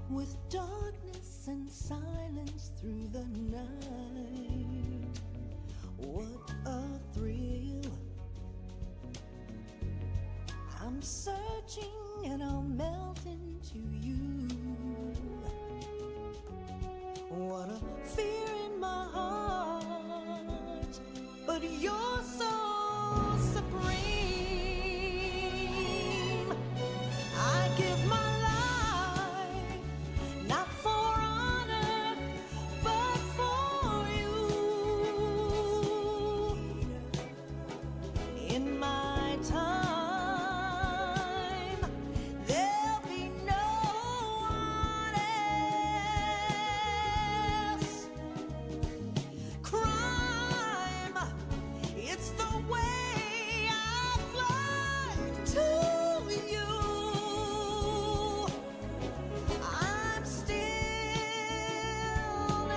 with darkness and silence through the night. What a thrill. I'm searching and I'll melt into you. What a fear in my heart, but you're so supreme. I give my life, not for honor, but for you. In my time, there'll be no one else. Crime, it's the way I fly to you. I'm still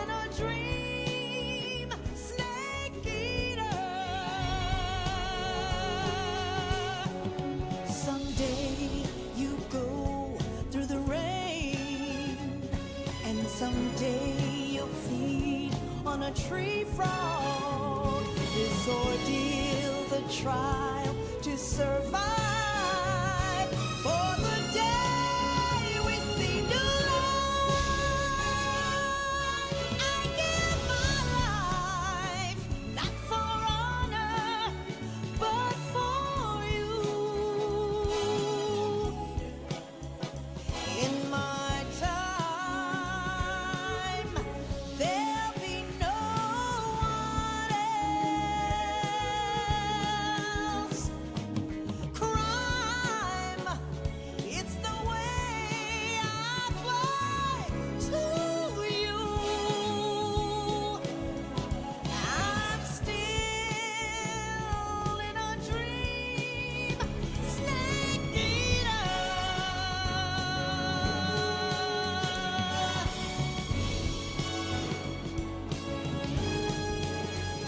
in a dream, snake eater. Someday you go through the rain, and someday you'll feed on a tree frog. This ordeal, the trial to survive for the day we see new light. I give my life, not for honor, but for you. In my time, there'll be no one else. Crime, it's the way I fly to you. I'm still in a dream, snake eater.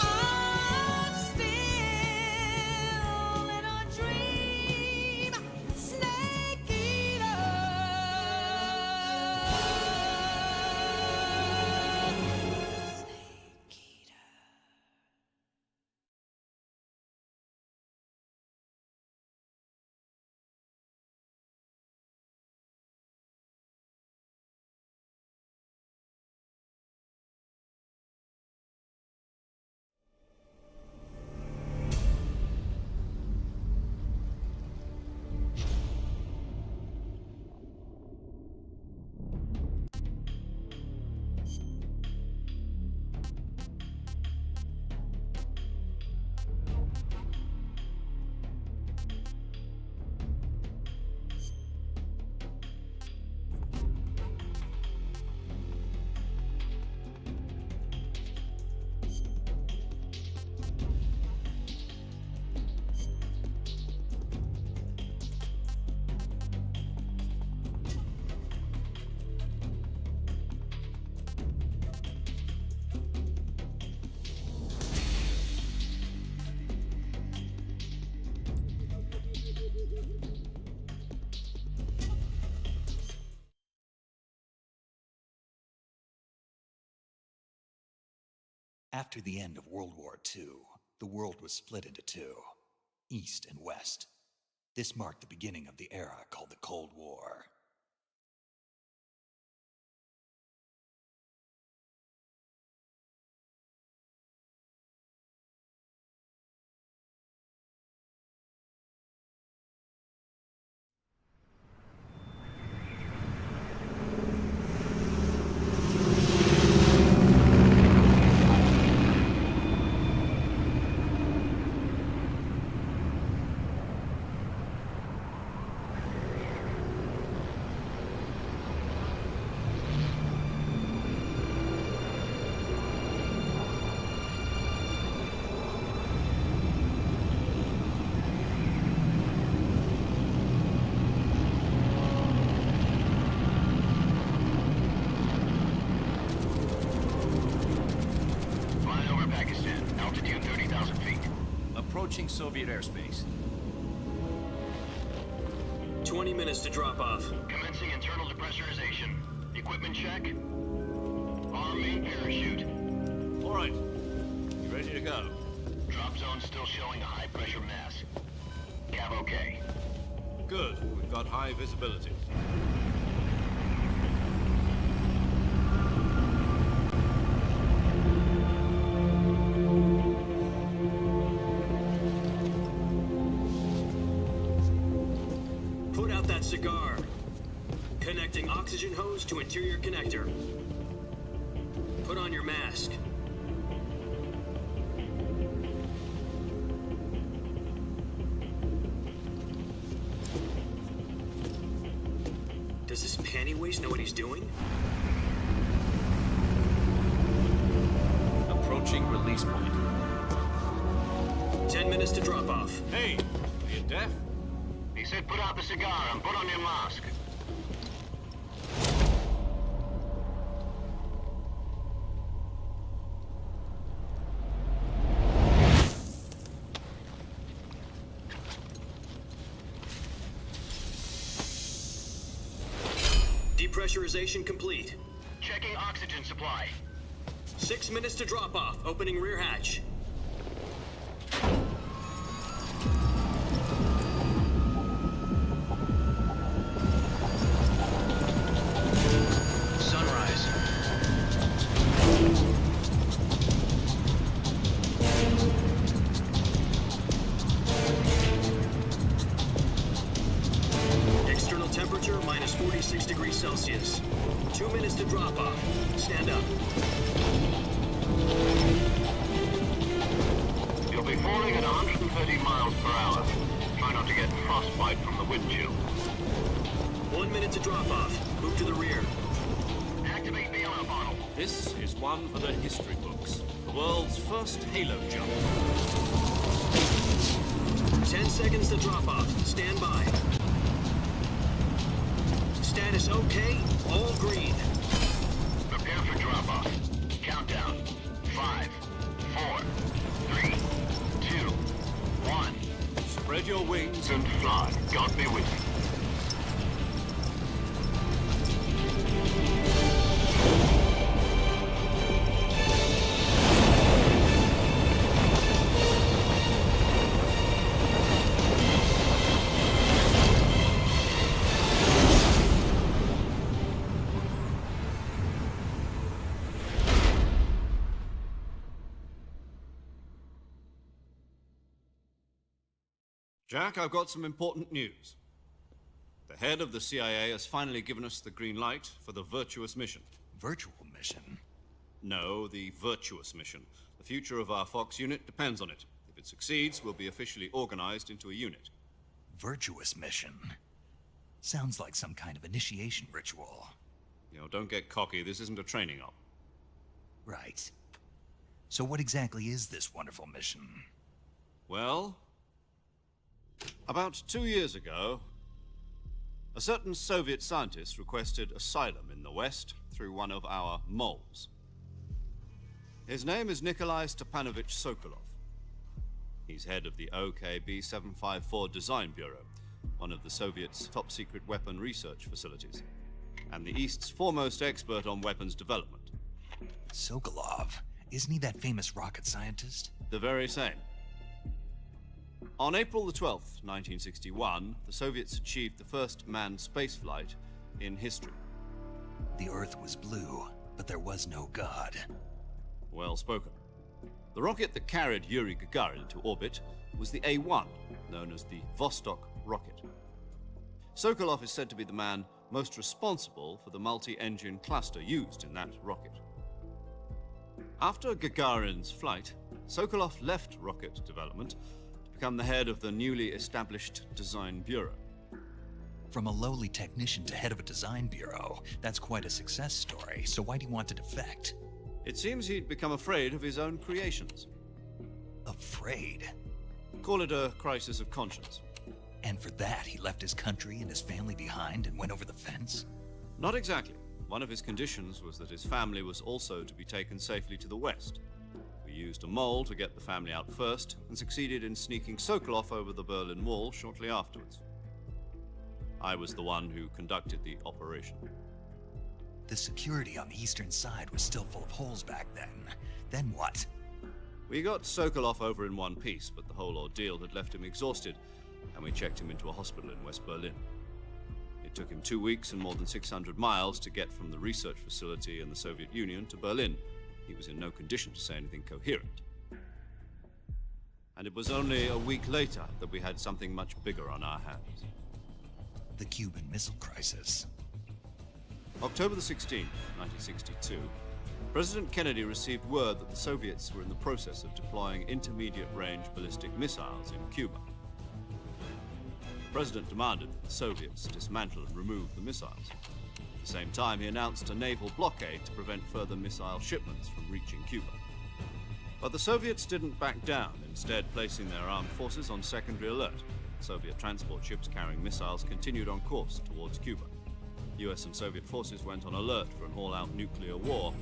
I'm still in a dream, snake eater. Snake eater. After the end of World War II, the world was split into two, East and West. This marked the beginning of the era called the Cold War. approaching Soviet airspace. 20 minutes to drop off. Commencing internal depressurization. Equipment check. Arm main parachute. All right. You ready to go? Drop zone still showing a high pressure mass. Cav okay. Good. We've got high visibility. Put out that cigar. Connecting oxygen hose to interior connector. Put on your mask. Does this panty waste know what he's doing? Approaching release point. 10 minutes to drop off. Hey, are you deaf? He said put out the cigar and put on your mask. Depressurization complete. Checking oxygen supply. 6 minutes to drop off. Opening rear hatch. Sunrise. External temperature minus 46 degrees Celsius. 2 minutes to drop off. Stand up. You'll be falling at 130 miles per hour. Try not to get frostbite from the wind chill. 1 minute to drop off. Move to the rear. Activate the ammo bottle. This is one for the history books. The world's first halo jump. 10 seconds to drop off. Stand by. Status okay. All green. Prepare for drop-off. Countdown. 5, 4, 3, 2, 1. Spread your wings And fly. God be with you. Jack, I've got some important news. The head of the CIA has finally given us the green light for the Virtuous mission. Virtual mission? No, the Virtuous mission. The future of our Fox unit depends on it. If it succeeds, we'll be officially organized into a unit. Virtuous mission? Sounds like some kind of initiation ritual. You know, don't get cocky. This isn't a training op. Right. So what exactly is this wonderful mission? Well, about 2 years ago, a certain Soviet scientist requested asylum in the West through one of our moles. His name is Nikolai Stepanovich Sokolov. He's head of the OKB-754 Design Bureau, one of the Soviets' top-secret weapon research facilities, and the East's foremost expert on weapons development. Sokolov? Isn't he that famous rocket scientist? The very same. On April the 12th, 1961, the Soviets achieved the first manned spaceflight in history. The Earth was blue, but there was no God. Well spoken. The rocket that carried Yuri Gagarin into orbit was the A-1, known as the Vostok rocket. Sokolov is said to be the man most responsible for the multi-engine cluster used in that rocket. After Gagarin's flight, Sokolov left rocket development to become the head of the newly established Design Bureau. From a lowly technician to head of a design bureau, that's quite a success story, so why do you want to defect? It seems he'd become afraid of his own creations. Afraid? Call it a crisis of conscience. And for that, he left his country and his family behind and went over the fence? Not exactly. One of his conditions was that his family was also to be taken safely to the West. We used a mole to get the family out first and succeeded in sneaking Sokolov over the Berlin Wall shortly afterwards. I was the one who conducted the operation. The security on the eastern side was still full of holes back then. Then what? We got Sokolov over in one piece, but the whole ordeal had left him exhausted, and we checked him into a hospital in West Berlin. It took him 2 weeks and more than 600 miles to get from the research facility in the Soviet Union to Berlin. He was in no condition to say anything coherent. And it was only a week later that we had something much bigger on our hands. The Cuban Missile Crisis. October the 16th, 1962, President Kennedy received word that the Soviets were in the process of deploying intermediate-range ballistic missiles in Cuba. The President demanded that the Soviets dismantle and remove the missiles. At the same time, he announced a naval blockade to prevent further missile shipments from reaching Cuba. But the Soviets didn't back down, instead placing their armed forces on secondary alert. Soviet transport ships carrying missiles continued on course towards Cuba. US and Soviet forces went on alert for an all-out nuclear war.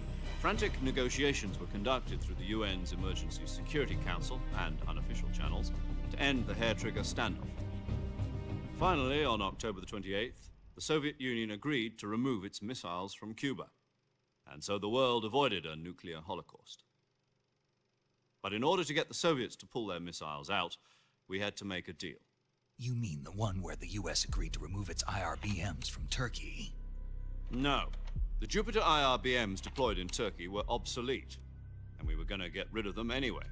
Frantic negotiations were conducted through the UN's Emergency Security Council and unofficial channels to end the hair-trigger standoff. Finally, on October the 28th, the Soviet Union agreed to remove its missiles from Cuba, and so the world avoided a nuclear holocaust. But in order to get the Soviets to pull their missiles out, we had to make a deal. You mean the one where the US agreed to remove its IRBMs from Turkey? No. The Jupiter IRBMs deployed in Turkey were obsolete, and we were going to get rid of them anyway.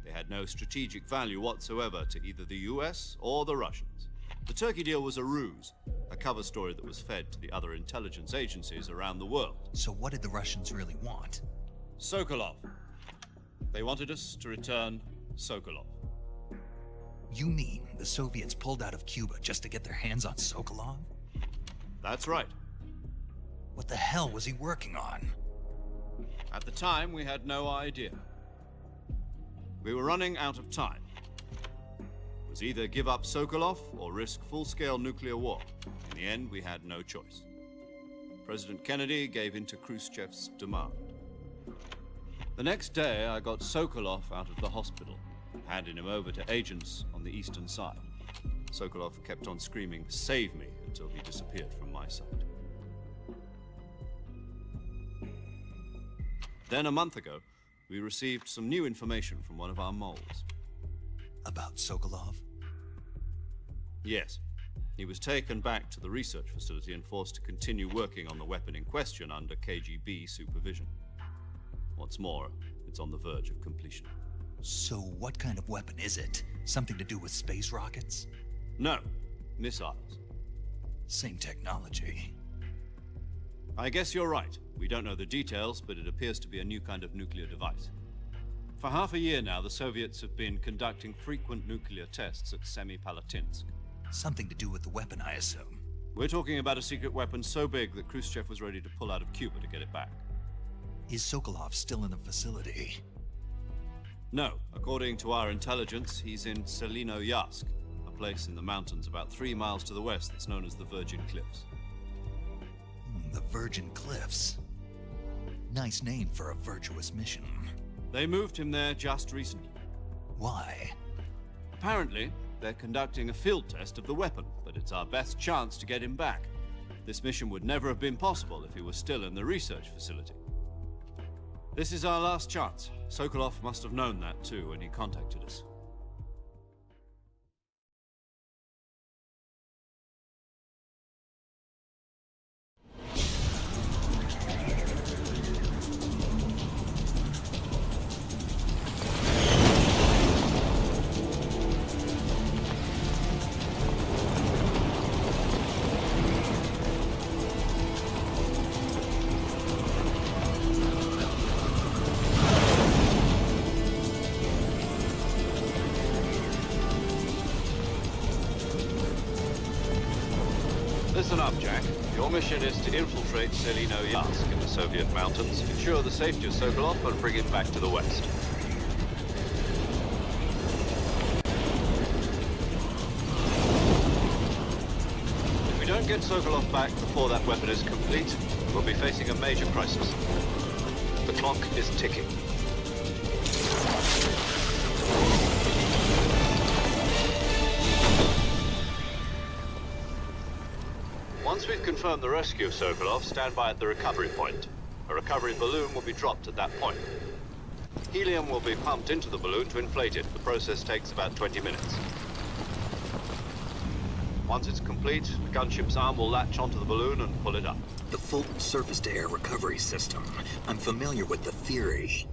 They had no strategic value whatsoever to either the US or the Russians. The Turkey deal was a ruse, a cover story that was fed to the other intelligence agencies around the world. So what did the Russians really want? Sokolov. They wanted us to return Sokolov. You mean the Soviets pulled out of Cuba just to get their hands on Sokolov? That's right. What the hell was he working on? At the time, we had no idea. We were running out of time. It was either give up Sokolov or risk full-scale nuclear war. In the end, we had no choice. President Kennedy gave in to Khrushchev's demand. The next day, I got Sokolov out of the hospital, handing him over to agents on the eastern side. Sokolov kept on screaming, "Save me," until he disappeared from my sight. Then, a month ago, we received some new information from one of our moles. About Sokolov? Yes. He was taken back to the research facility and forced to continue working on the weapon in question under KGB supervision. What's more, it's on the verge of completion. So what kind of weapon is it? Something to do with space rockets? No, missiles. Same technology. I guess you're right. We don't know the details, but it appears to be a new kind of nuclear device. For half a year now, the Soviets have been conducting frequent nuclear tests at Semipalatinsk. Something to do with the weapon, I assume. We're talking about a secret weapon so big that Khrushchev was ready to pull out of Cuba to get it back. Is Sokolov still in the facility? No. According to our intelligence, he's in Selinoyarsk, a place in the mountains about 3 miles to the west that's known as the Virgin Cliffs. The Virgin Cliffs. Nice name for a virtuous mission. They moved him there just recently. Why? Apparently, they're conducting a field test of the weapon, but it's our best chance to get him back. This mission would never have been possible if he was still in the research facility. This is our last chance. Sokolov must have known that too when he contacted us. Listen up, Jack. Your mission is to infiltrate Selinoyarsk in the Soviet mountains, ensure the safety of Sokolov, and bring him back to the west. If we don't get Sokolov back before that weapon is complete, we'll be facing a major crisis. The clock is ticking. Once we've confirmed the rescue of Sokolov, stand by at the recovery point. A recovery balloon will be dropped at that point. Helium will be pumped into the balloon to inflate it. The process takes about 20 minutes. Once it's complete, the gunship's arm will latch onto the balloon and pull it up. The Fulton surface-to-air recovery system. I'm familiar with the theory.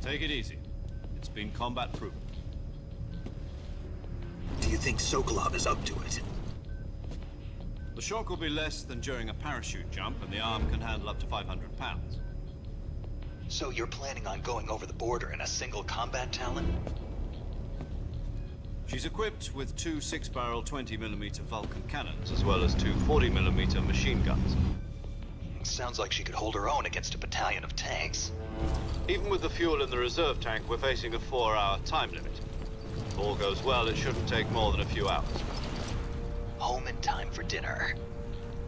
Take it easy. It's been combat-proven. Do you think Sokolov is up to it? The shock will be less than during a parachute jump, and the arm can handle up to 500 pounds. So you're planning on going over the border in a single combat Talon? She's equipped with two 6-barrel 20mm Vulcan cannons, as well as two 40mm machine guns. Sounds like she could hold her own against a battalion of tanks. Even with the fuel in the reserve tank, we're facing a 4-hour time limit. If all goes well, it shouldn't take more than a few hours. Home in time for dinner.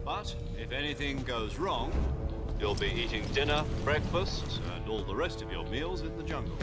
But if anything goes wrong, you'll be eating dinner, breakfast, and all the rest of your meals in the jungle.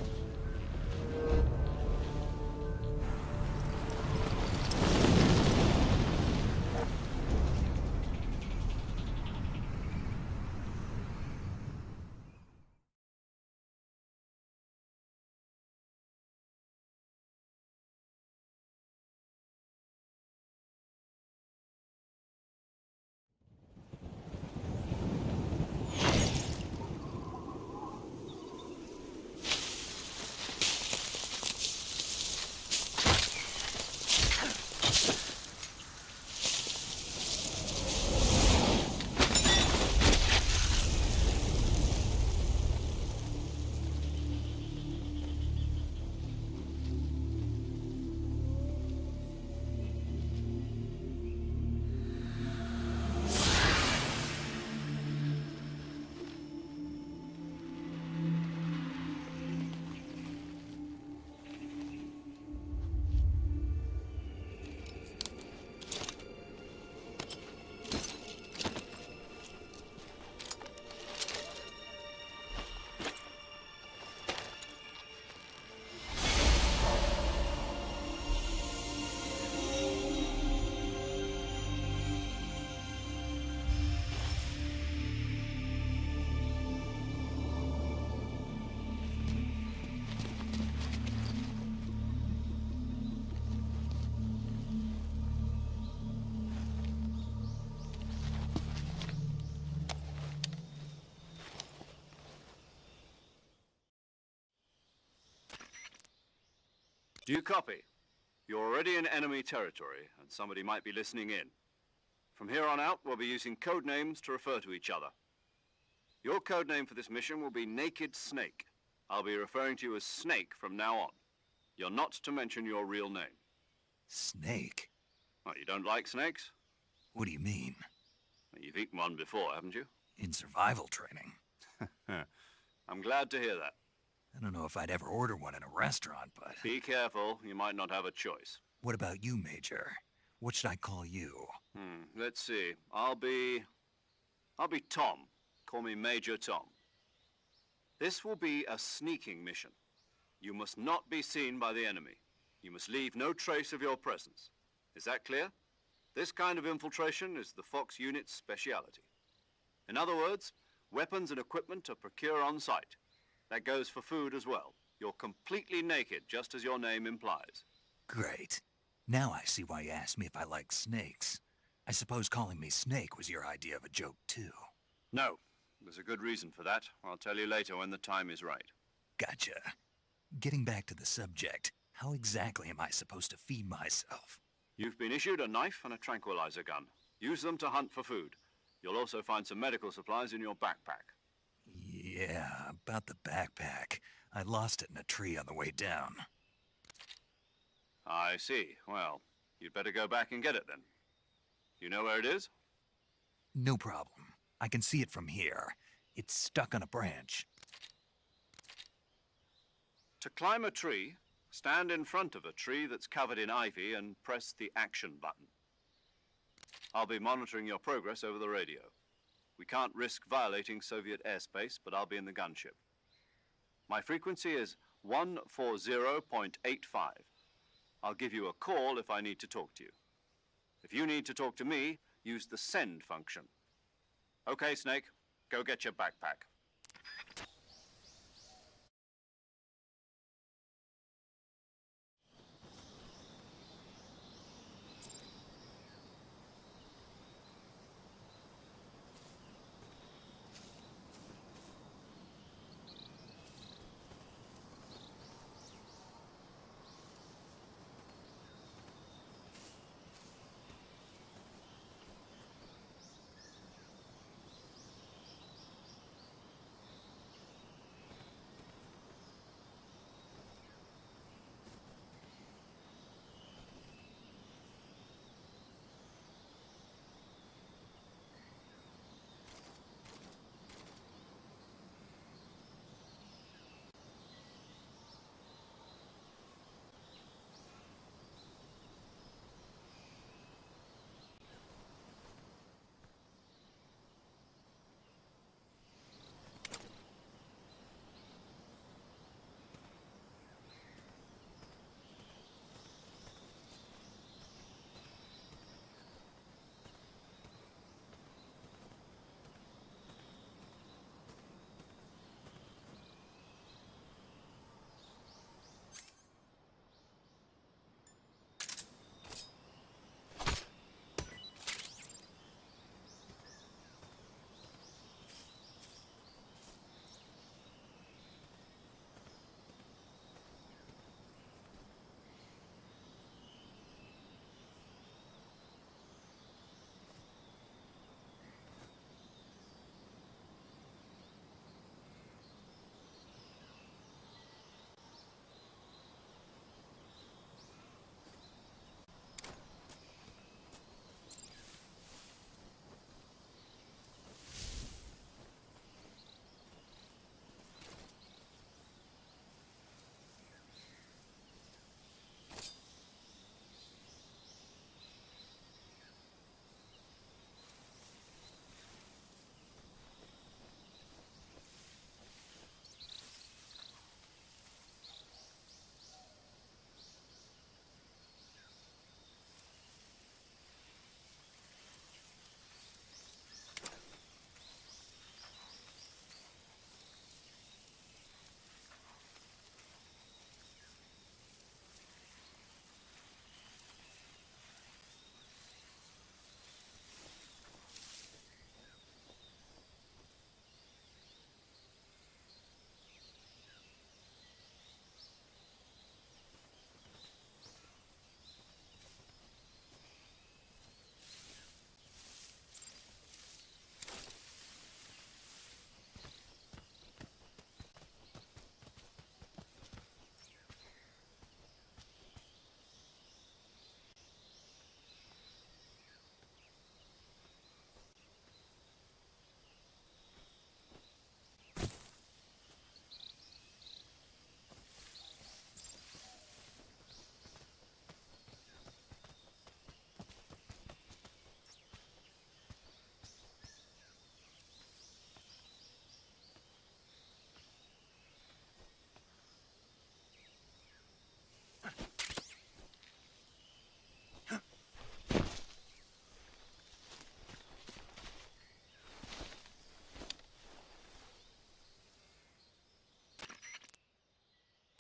Do you copy? You're already in enemy territory, and somebody might be listening in. From here on out, we'll be using code names to refer to each other. Your code name for this mission will be Naked Snake. I'll be referring to you as Snake from now on. You're not to mention your real name. Snake? Oh, you don't like snakes? What do you mean? Well, you've eaten one before, haven't you? In survival training. I'm glad to hear that. I don't know if I'd ever order one in a restaurant, but... Be careful, you might not have a choice. What about you, Major? What should I call you? Let's see. I'll be Tom. Call me Major Tom. This will be a sneaking mission. You must not be seen by the enemy. You must leave no trace of your presence. Is that clear? This kind of infiltration is the Fox unit's speciality. In other words, weapons and equipment are procured on site. That goes for food as well. You're completely naked, just as your name implies. Great. Now I see why you asked me if I like snakes. I suppose calling me Snake was your idea of a joke, too. No. There's a good reason for that. I'll tell you later when the time is right. Gotcha. Getting back to the subject, how exactly am I supposed to feed myself? You've been issued a knife and a tranquilizer gun. Use them to hunt for food. You'll also find some medical supplies in your backpack. Yeah, about the backpack. I lost it in a tree on the way down. I see. Well, you'd better go back and get it then. You know where it is? No problem. I can see it from here. It's stuck on a branch. To climb a tree, stand in front of a tree that's covered in ivy and press the action button. I'll be monitoring your progress over the radio. We can't risk violating Soviet airspace, but I'll be in the gunship. My frequency is 140.85. I'll give you a call if I need to talk to you. If you need to talk to me, use the send function. Okay, Snake, go get your backpack.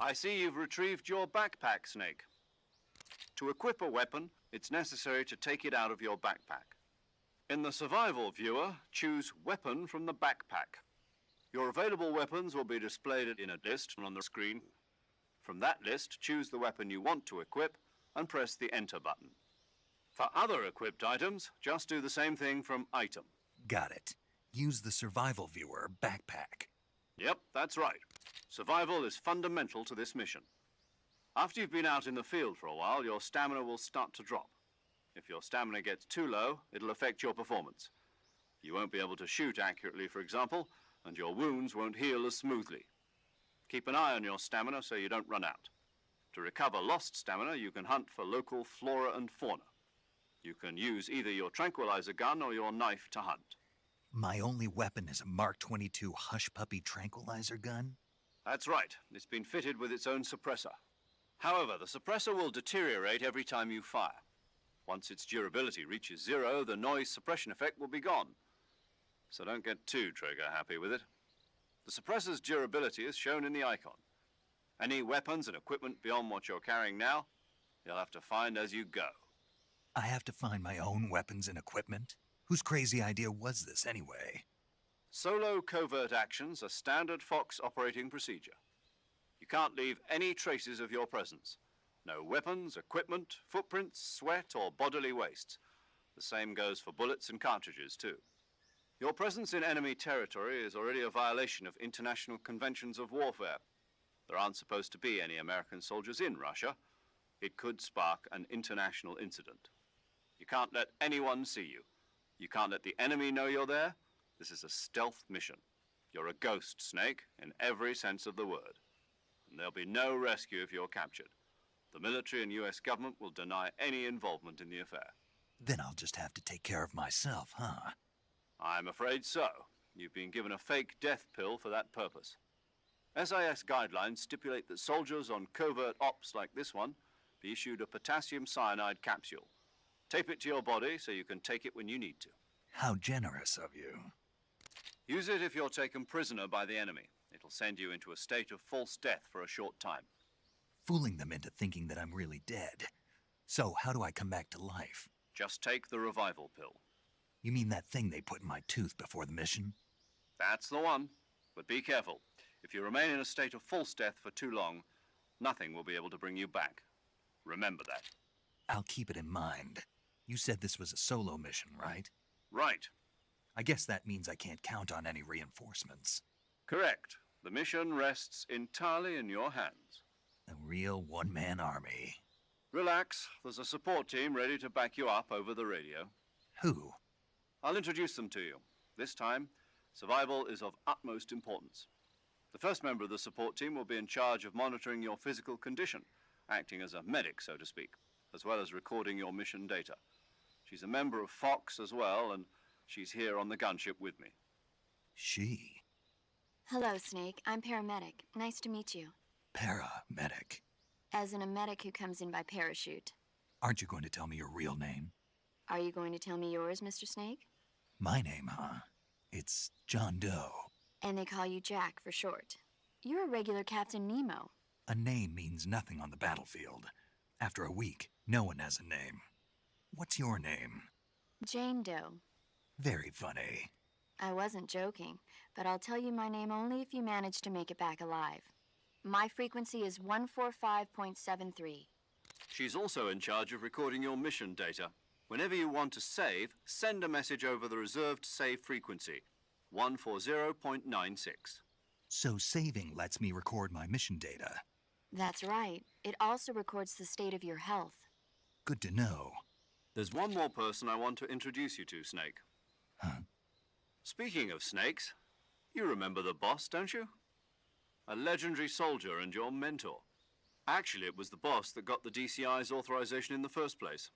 I see you've retrieved your backpack, Snake. To equip a weapon, it's necessary to take it out of your backpack. In the survival viewer, choose Weapon from the backpack. Your available weapons will be displayed in a list on the screen. From that list, choose the weapon you want to equip and press the Enter button. For other equipped items, just do the same thing from Item. Got it. Use the survival viewer backpack. Yep, that's right. Survival is fundamental to this mission. After you've been out in the field for a while, your stamina will start to drop. If your stamina gets too low, it'll affect your performance. You won't be able to shoot accurately, for example, and your wounds won't heal as smoothly. Keep an eye on your stamina so you don't run out. To recover lost stamina, you can hunt for local flora and fauna. You can use either your tranquilizer gun or your knife to hunt. My only weapon is a Mark 22 Hush Puppy tranquilizer gun? That's right. It's been fitted with its own suppressor. However, the suppressor will deteriorate every time you fire. Once its durability reaches 0, the noise suppression effect will be gone. So don't get too trigger-happy with it. The suppressor's durability is shown in the icon. Any weapons and equipment beyond what you're carrying now, you'll have to find as you go. I have to find my own weapons and equipment? Whose crazy idea was this anyway? Solo covert actions are standard Fox operating procedure. You can't leave any traces of your presence. No weapons, equipment, footprints, sweat, or bodily waste. The same goes for bullets and cartridges, too. Your presence in enemy territory is already a violation of international conventions of warfare. There aren't supposed to be any American soldiers in Russia. It could spark an international incident. You can't let anyone see you. You can't let the enemy know you're there. This is a stealth mission. You're a ghost, Snake, in every sense of the word. And there'll be no rescue if you're captured. The military and US government will deny any involvement in the affair. Then I'll just have to take care of myself, huh? I'm afraid so. You've been given a fake death pill for that purpose. SIS guidelines stipulate that soldiers on covert ops like this one be issued a potassium cyanide capsule. Tape it to your body so you can take it when you need to. How generous of you. Use it if you're taken prisoner by the enemy. It'll send you into a state of false death for a short time. Fooling them into thinking that I'm really dead. So, how do I come back to life? Just take the revival pill. You mean that thing they put in my tooth before the mission? That's the one. But be careful. If you remain in a state of false death for too long, nothing will be able to bring you back. Remember that. I'll keep it in mind. You said this was a solo mission, right? Right. I guess that means I can't count on any reinforcements. Correct. The mission rests entirely in your hands. A real one-man army. Relax. There's a support team ready to back you up over the radio. Who? I'll introduce them to you. This time, survival is of utmost importance. The first member of the support team will be in charge of monitoring your physical condition, acting as a medic, so to speak, as well as recording your mission data. She's a member of Fox as well, and she's here on the gunship with me. She? Hello, Snake. I'm paramedic. Nice to meet you. Paramedic. As in a medic who comes in by parachute. Aren't you going to tell me your real name? Are you going to tell me yours, Mr. Snake? My name, huh? It's John Doe. And they call you Jack for short. You're a regular Captain Nemo. A name means nothing on the battlefield. After a week, no one has a name. What's your name? Jane Doe. Very funny. I wasn't joking, but I'll tell you my name only if you manage to make it back alive. My frequency is 145.73. She's also in charge of recording your mission data. Whenever you want to save, send a message over the reserved save frequency, 140.96. So saving lets me record my mission data. That's right. It also records the state of your health. Good to know. There's one more person I want to introduce you to, Snake. Huh? Speaking of snakes, you remember the boss, don't you? A legendary soldier and your mentor. Actually, it was the boss that got the DCI's authorization in the first place.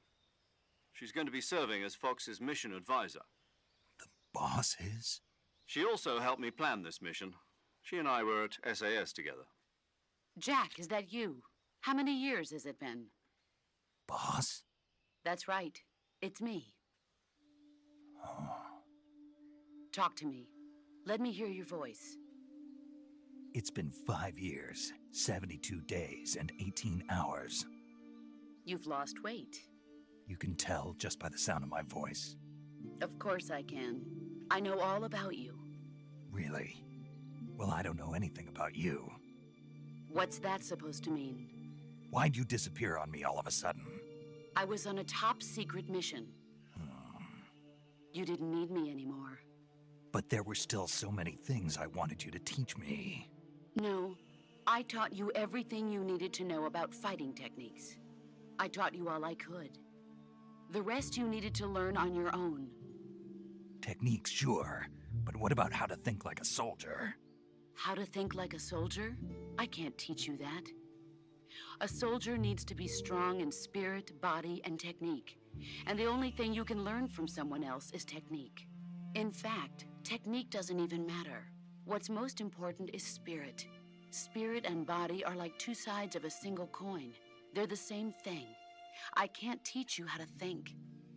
She's going to be serving as Fox's mission advisor. The boss is? She also helped me plan this mission. She and I were at SAS together. Jack, is that you? How many years has it been? Boss? That's right. It's me. Oh. Talk to me. Let me hear your voice. It's been 5 years, 72 days, and 18 hours. You've lost weight. You can tell just by the sound of my voice. Of course I can. I know all about you. Really? Well, I don't know anything about you. What's that supposed to mean? Why'd you disappear on me all of a sudden? I was on a top-secret mission. You didn't need me anymore. But there were still so many things I wanted you to teach me. No, I taught you everything you needed to know about fighting techniques. I taught you all I could. The rest you needed to learn on your own. Techniques, sure. But what about how to think like a soldier? How to think like a soldier? I can't teach you that. A soldier needs to be strong in spirit, body, and technique. And the only thing you can learn from someone else is technique. In fact, technique doesn't even matter. What's most important is spirit. Spirit and body are like two sides of a single coin. They're the same thing. I can't teach you how to think.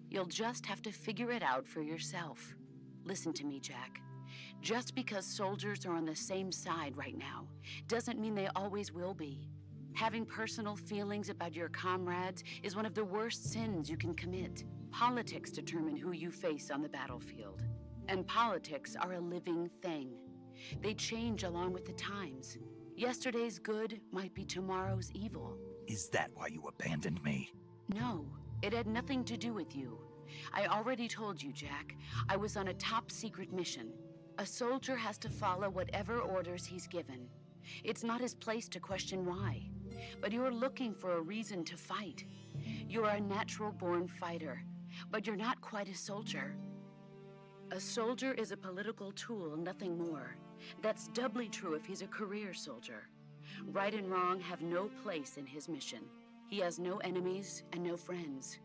You'll just have to figure it out for yourself. Listen to me, Jack. Just because soldiers are on the same side right now doesn't mean they always will be. Having personal feelings about your comrades is one of the worst sins you can commit. Politics determine who you face on the battlefield. And politics are a living thing. They change along with the times. Yesterday's good might be tomorrow's evil. Is that why you abandoned me? No, it had nothing to do with you. I already told you, Jack. I was on a top-secret mission. A soldier has to follow whatever orders he's given. It's not his place to question why. But you're looking for a reason to fight. You're a natural-born fighter, but you're not quite a soldier. A soldier is a political tool, nothing more. That's doubly true if he's a career soldier. Right and wrong have no place in his mission. He has no enemies and no friends.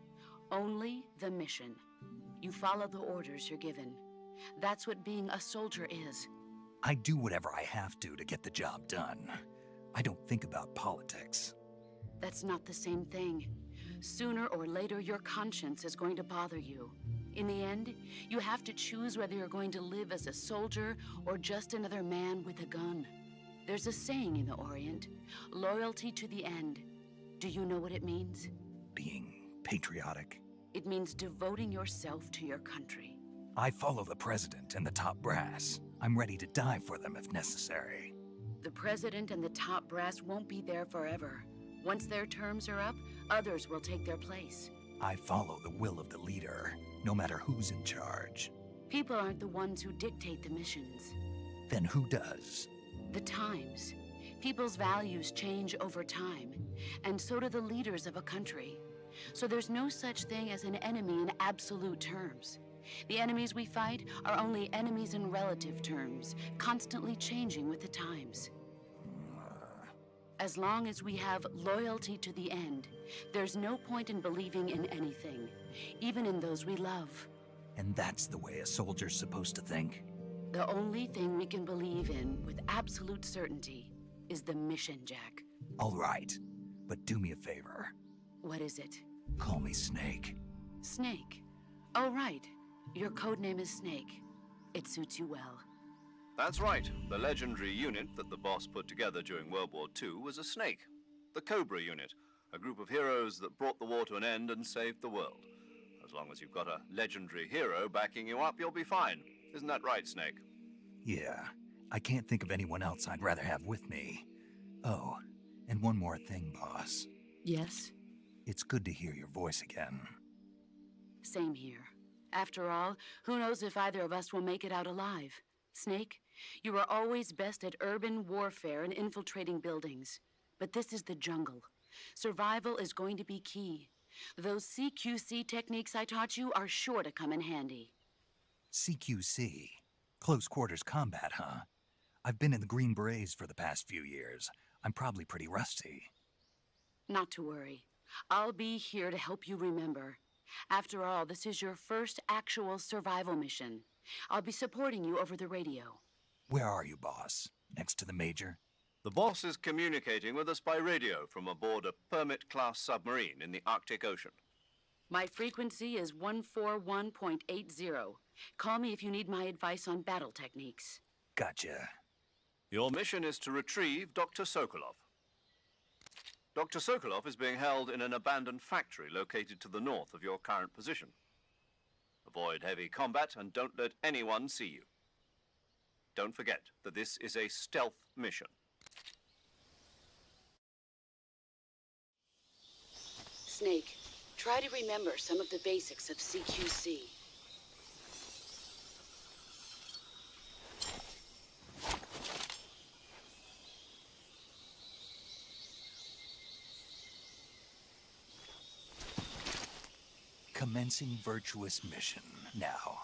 Only the mission. You follow the orders you're given. That's what being a soldier is. I do whatever I have to get the job done. I don't think about politics. That's not the same thing. Sooner or later, your conscience is going to bother you. In the end, you have to choose whether you're going to live as a soldier or just another man with a gun. There's a saying in the Orient, loyalty to the end. Do you know what it means? Being patriotic. It means devoting yourself to your country. I follow the president and the top brass. I'm ready to die for them if necessary. The president and the top brass won't be there forever. Once their terms are up, others will take their place. I follow the will of the leader, no matter who's in charge. People aren't the ones who dictate the missions. Then who does? The times. People's values change over time, and so do the leaders of a country. So there's no such thing as an enemy in absolute terms. The enemies we fight are only enemies in relative terms, constantly changing with the times. As long as we have loyalty to the end, there's no point in believing in anything, even in those we love. And that's the way a soldier's supposed to think? The only thing we can believe in with absolute certainty is the mission, Jack. All right, but do me a favor. What is it? Call me Snake. Snake. Oh, right. Your codename is Snake. It suits you well. That's right. The legendary unit that the boss put together during World War II was a snake. The Cobra unit, a group of heroes that brought the war to an end and saved the world. As long as you've got a legendary hero backing you up, you'll be fine. Isn't that right, Snake? Yeah, I can't think of anyone else I'd rather have with me. Oh, and one more thing, boss. Yes? It's good to hear your voice again. Same here. After all, who knows if either of us will make it out alive? Snake, you are always best at urban warfare and infiltrating buildings. But this is the jungle. Survival is going to be key. Those CQC techniques I taught you are sure to come in handy. CQC? Close quarters combat, huh? I've been in the Green Berets for the past few years. I'm probably pretty rusty. Not to worry. I'll be here to help you remember. After all, this is your first actual survival mission. I'll be supporting you over the radio. Where are you, boss? Next to the Major? The boss is communicating with us by radio from aboard a Permit-class submarine in the Arctic Ocean. My frequency is 141.80. Call me if you need my advice on battle techniques. Gotcha. Your mission is to retrieve Dr. Sokolov. Dr. Sokolov is being held in an abandoned factory located to the north of your current position. Avoid heavy combat and don't let anyone see you. Don't forget that this is a stealth mission. Snake, try to remember some of the basics of CQC. Commencing virtuous mission now.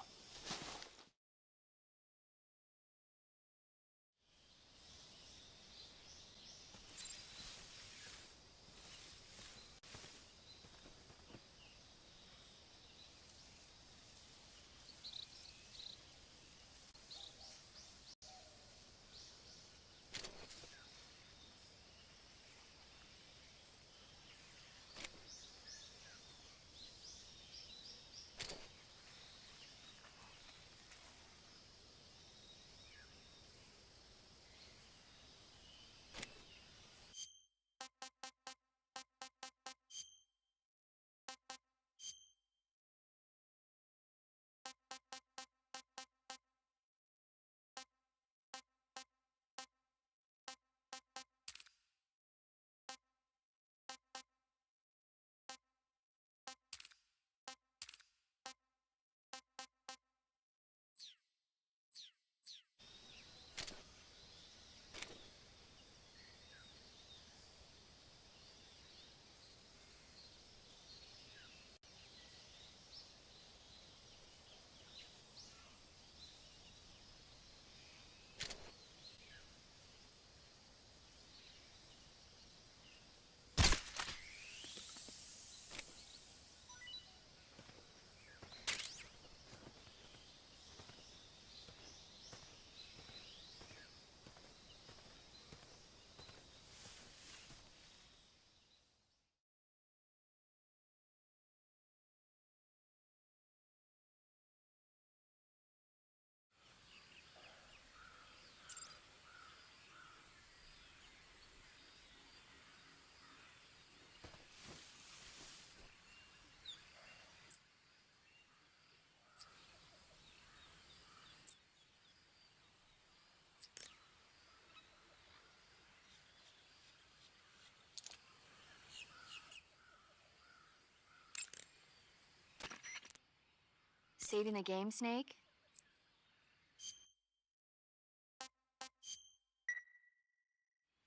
Saving the game, Snake?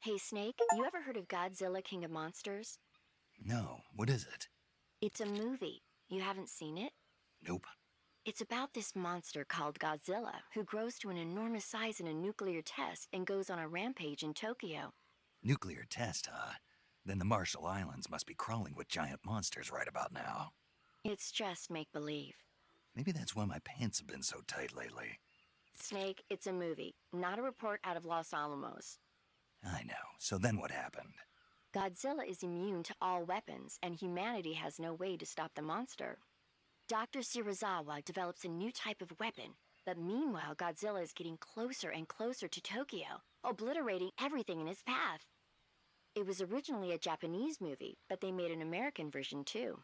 Hey, Snake, you ever heard of Godzilla King of Monsters? No, what is it? It's a movie. You haven't seen it? Nope. It's about this monster called Godzilla, who grows to an enormous size in a nuclear test and goes on a rampage in Tokyo. Nuclear test, huh? Then the Marshall Islands must be crawling with giant monsters right about now. It's just make-believe. Maybe that's why my pants have been so tight lately. Snake, it's a movie, not a report out of Los Alamos. I know. So then what happened? Godzilla is immune to all weapons, and humanity has no way to stop the monster. Dr. Shirazawa develops a new type of weapon, but meanwhile Godzilla is getting closer and closer to Tokyo, obliterating everything in his path. It was originally a Japanese movie, but they made an American version too.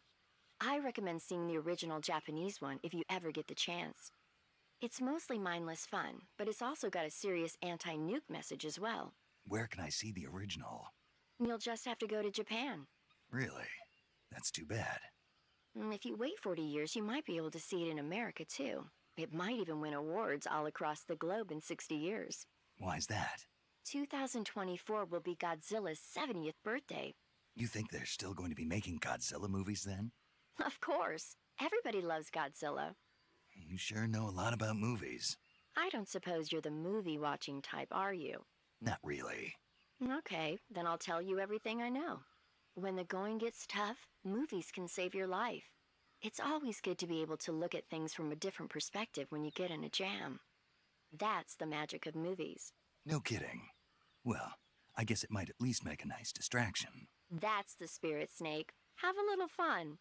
I recommend seeing the original Japanese one if you ever get the chance. It's mostly mindless fun, but it's also got a serious anti-nuke message as well. Where can I see the original? You'll just have to go to Japan. Really? That's too bad. If you wait 40 years, you might be able to see it in America too. It might even win awards all across the globe in 60 years. Why's that? 2024 will be Godzilla's 70th birthday. You think they're still going to be making Godzilla movies then? Of course. Everybody loves Godzilla. You sure know a lot about movies. I don't suppose you're the movie-watching type, are you? Not really. Okay, then I'll tell you everything I know. When the going gets tough, movies can save your life. It's always good to be able to look at things from a different perspective when you get in a jam. That's the magic of movies. No kidding. Well, I guess it might at least make a nice distraction. That's the spirit, Snake. Have a little fun.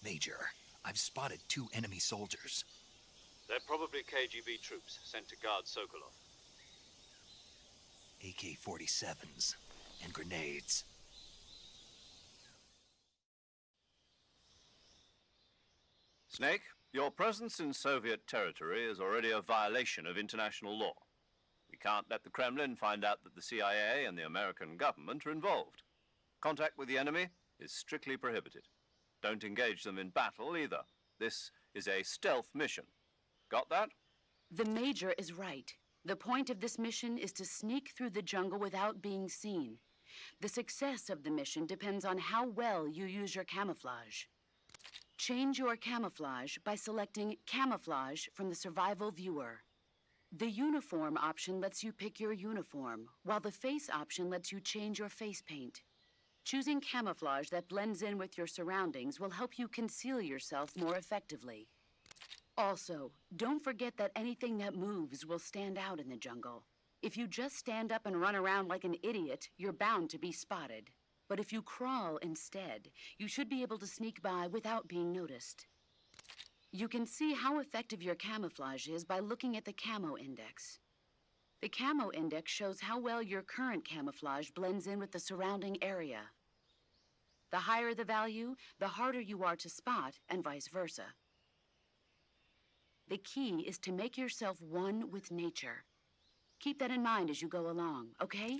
Major, I've spotted 2 enemy soldiers. They're probably KGB troops sent to guard Sokolov. AK-47s and grenades. Snake, your presence in Soviet territory is already a violation of international law. We can't let the Kremlin find out that the CIA and the American government are involved. Contact with the enemy is strictly prohibited. Don't engage them in battle either. This is a stealth mission. Got that? The Major is right. The point of this mission is to sneak through the jungle without being seen. The success of the mission depends on how well you use your camouflage. Change your camouflage by selecting Camouflage from the Survival Viewer. The Uniform option lets you pick your uniform, while the Face option lets you change your face paint. Choosing camouflage that blends in with your surroundings will help you conceal yourself more effectively. Also, don't forget that anything that moves will stand out in the jungle. If you just stand up and run around like an idiot, you're bound to be spotted. But if you crawl instead, you should be able to sneak by without being noticed. You can see how effective your camouflage is by looking at the Camo Index. The Camo Index shows how well your current camouflage blends in with the surrounding area. The higher the value, the harder you are to spot, and vice versa. The key is to make yourself one with nature. Keep that in mind as you go along, okay?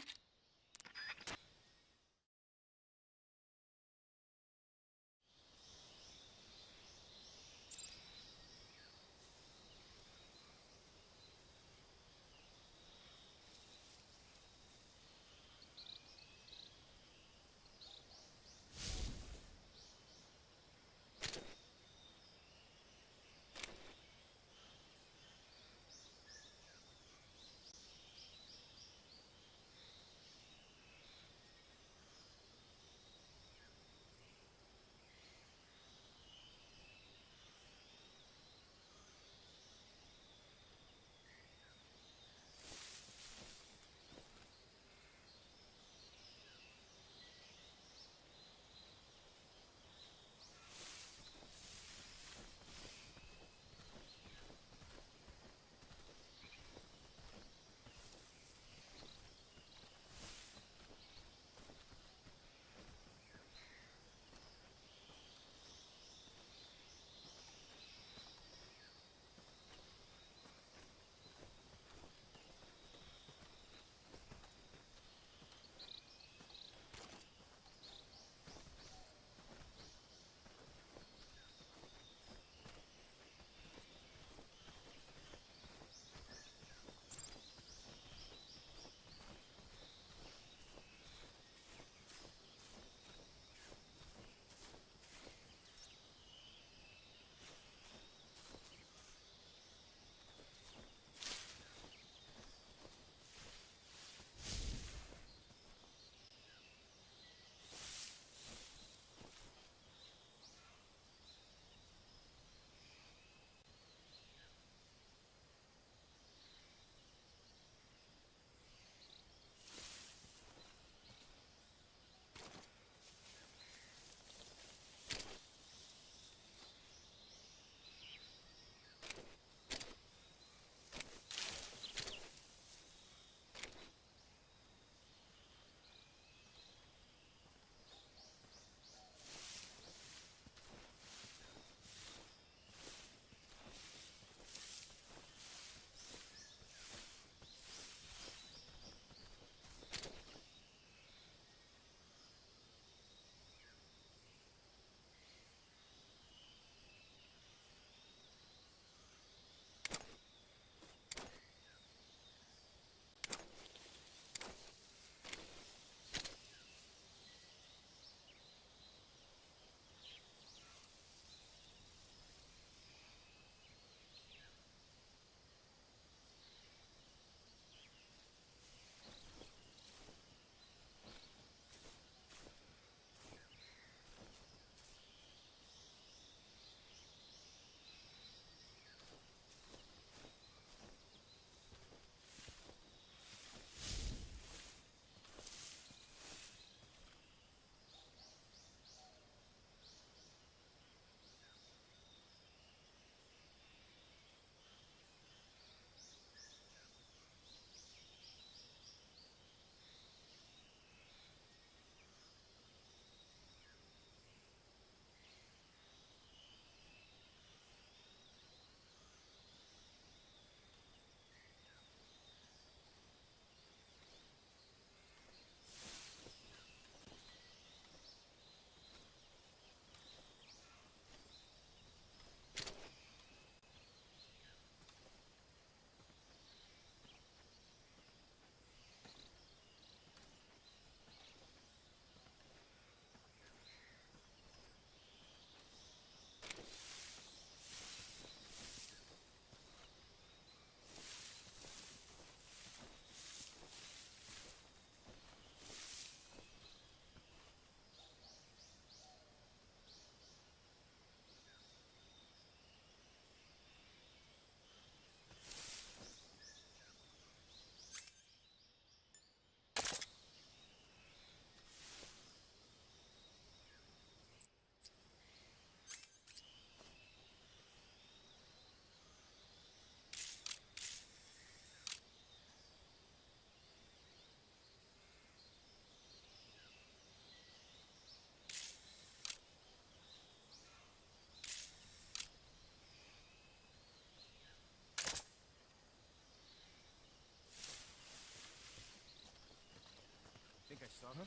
Uh-huh.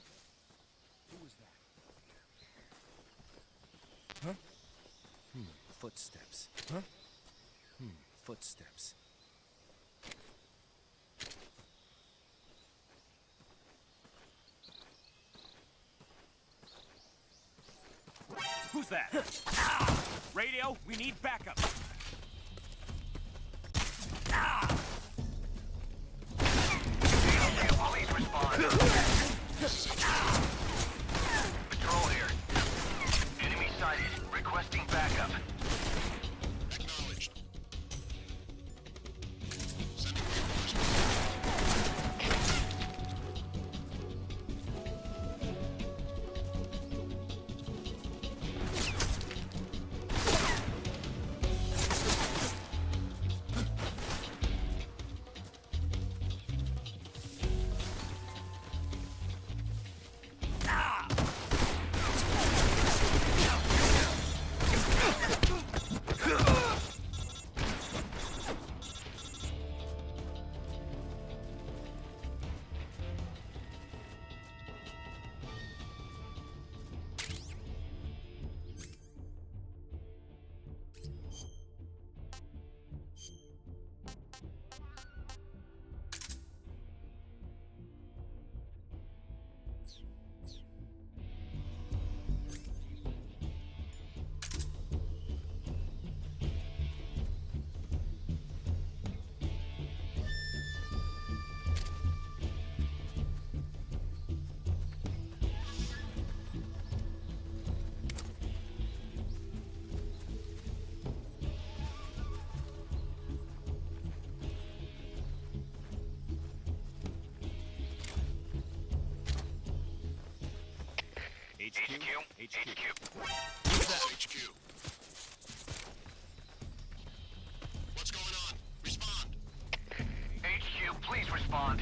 Who was that? Huh? Footsteps. Huh? Footsteps. Who's that? Radio, we need backup. Please respond. Patrol here. Enemy sighted. Requesting backup. Acknowledged. HQ. What's that? HQ. What's going on? Respond. HQ, please respond.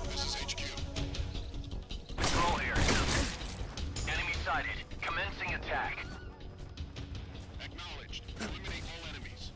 This is HQ. Control here. Enemy sighted. Commencing attack. Acknowledged. Eliminate all enemies.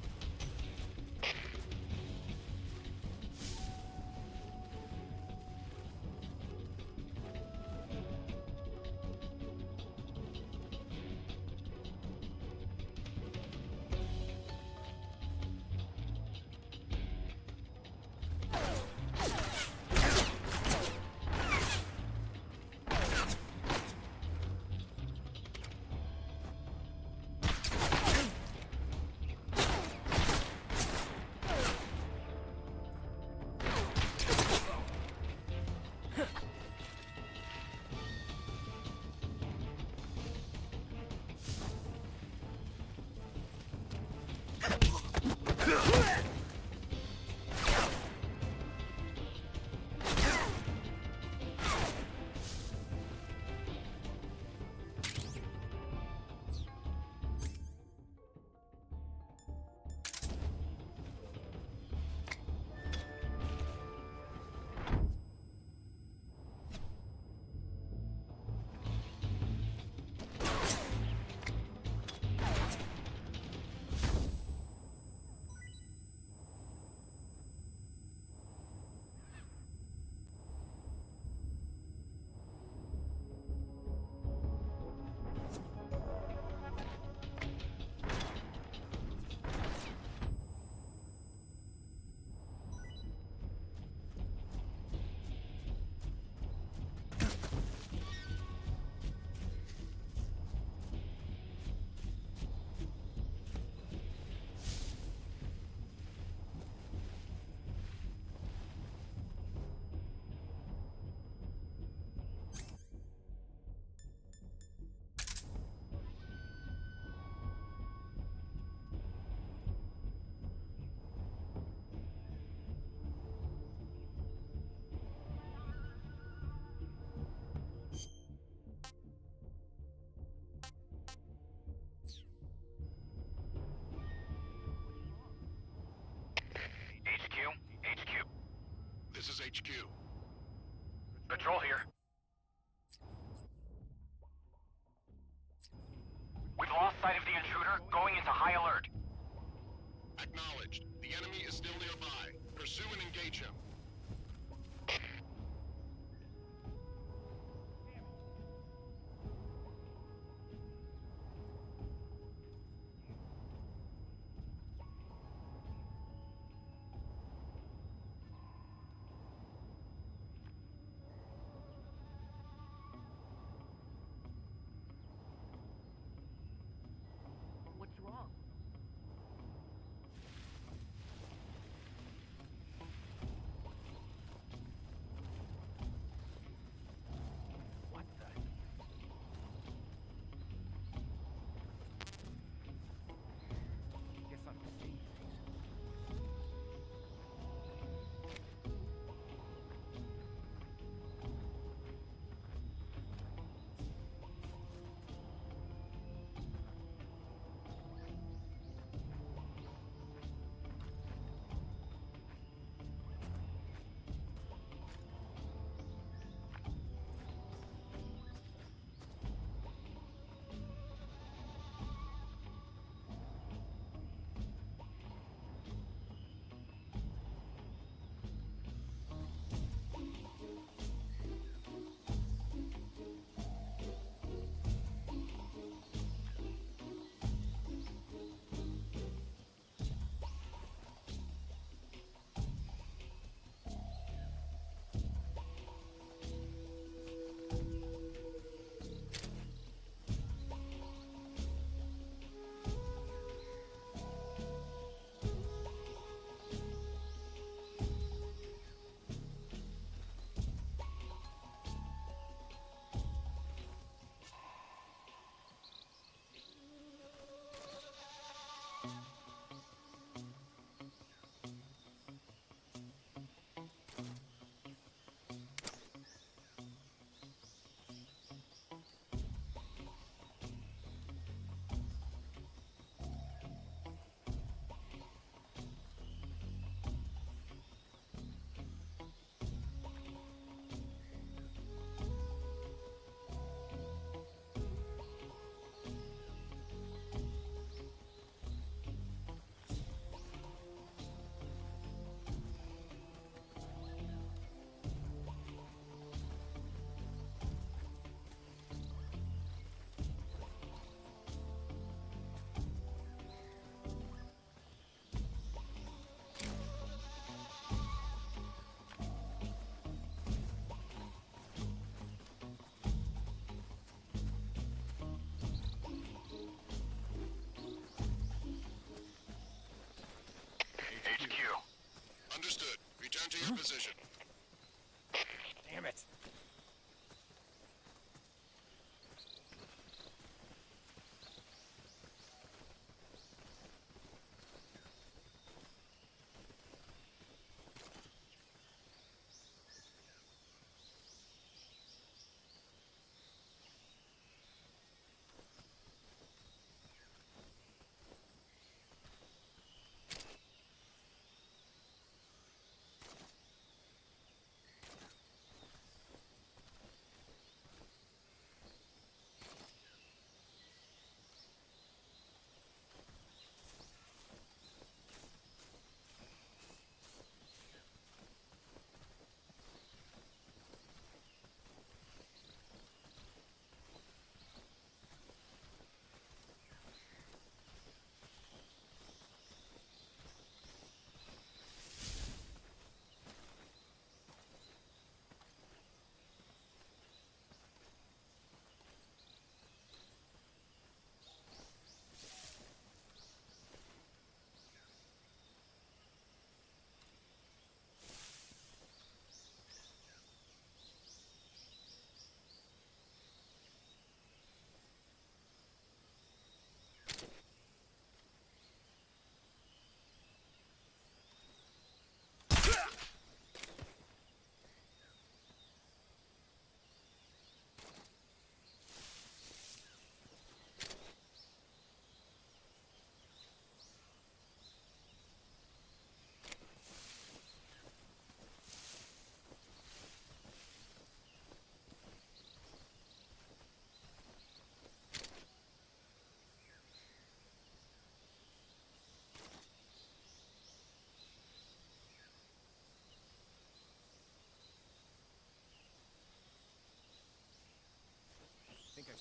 HQ. This is HQ. Patrol here. We've lost sight of the intruder, going into high alert. Acknowledged. The enemy is still nearby. Pursue and engage him.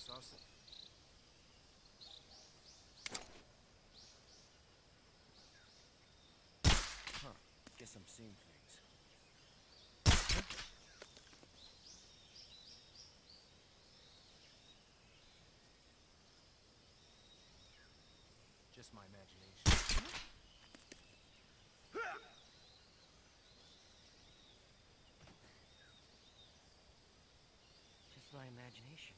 saw something. Huh. Guess I'm seeing things. Just my imagination. Just my imagination.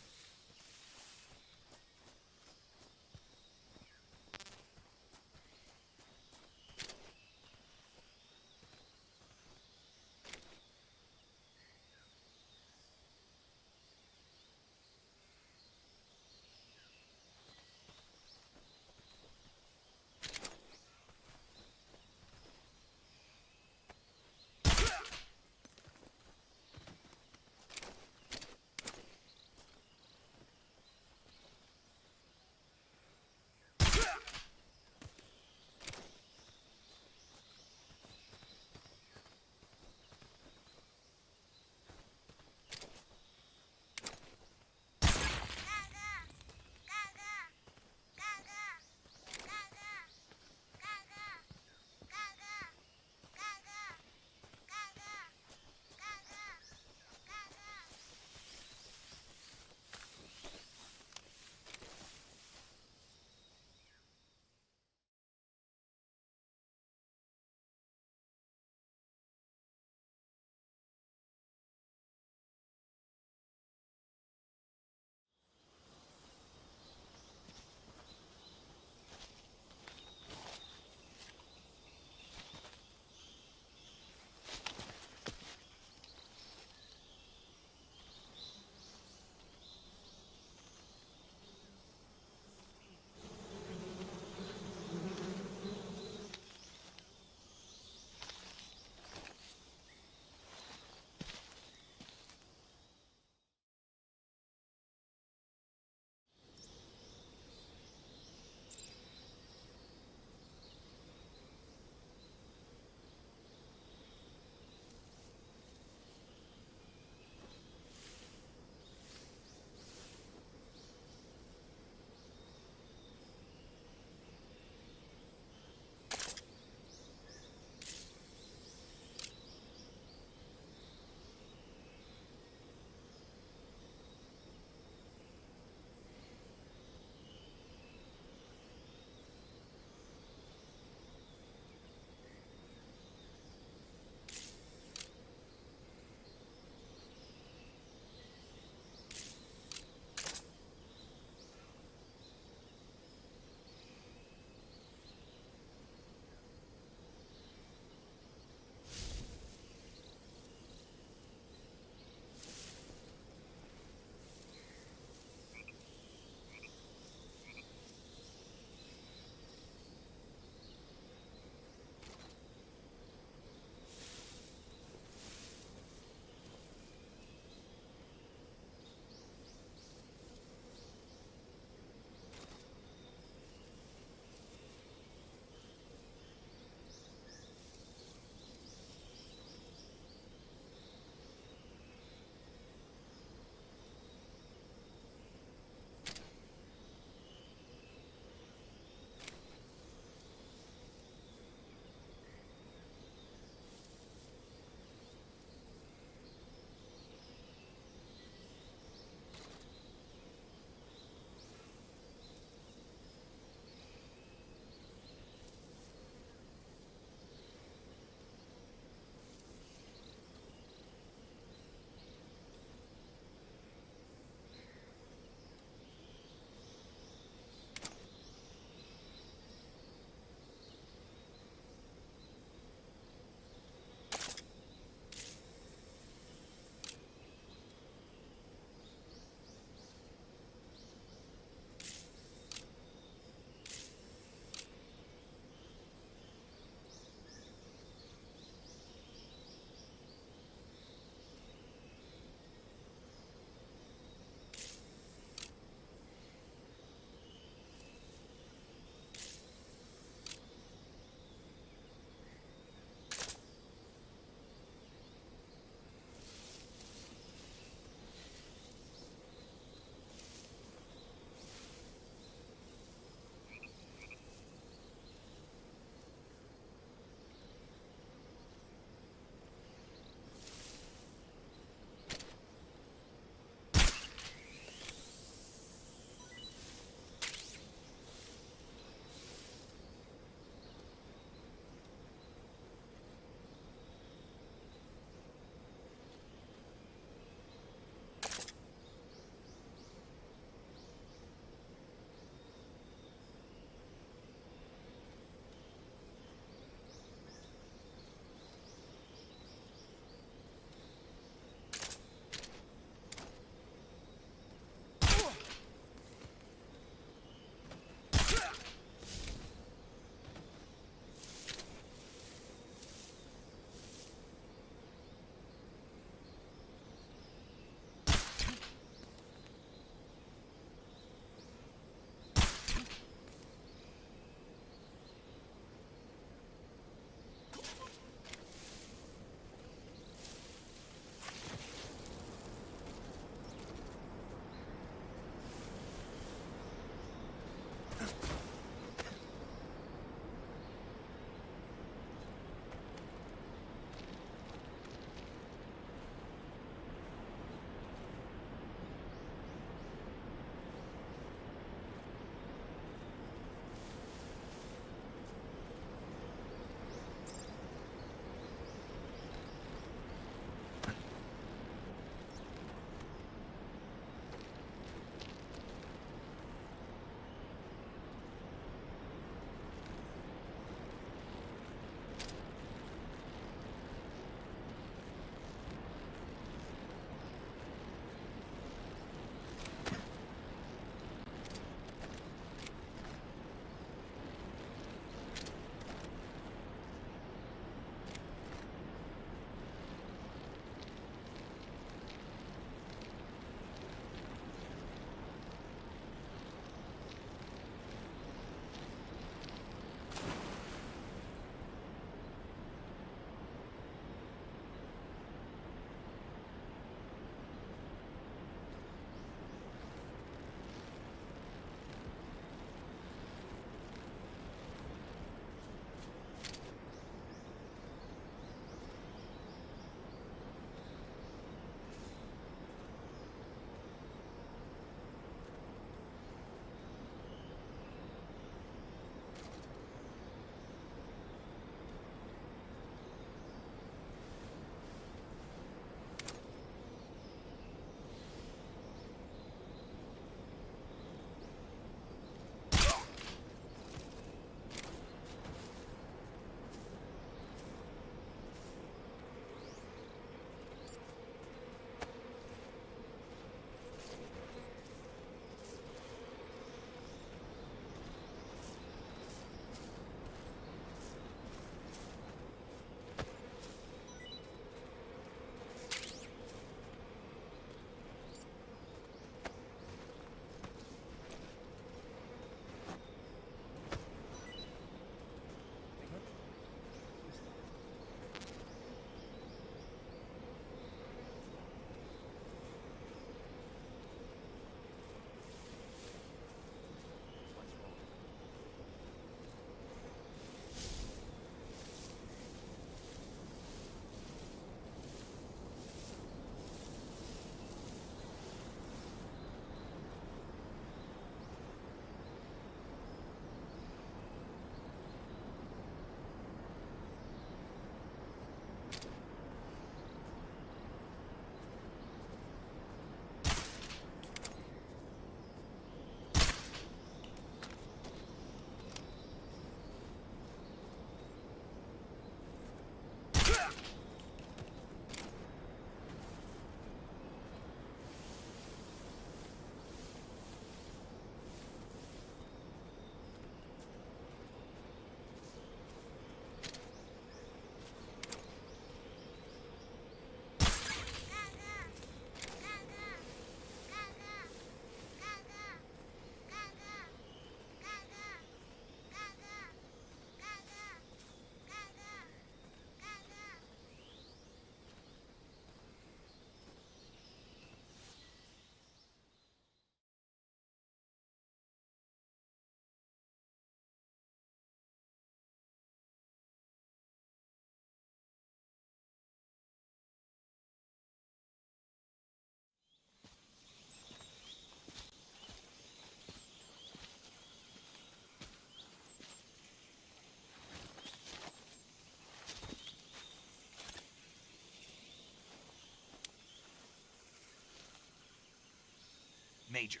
Major,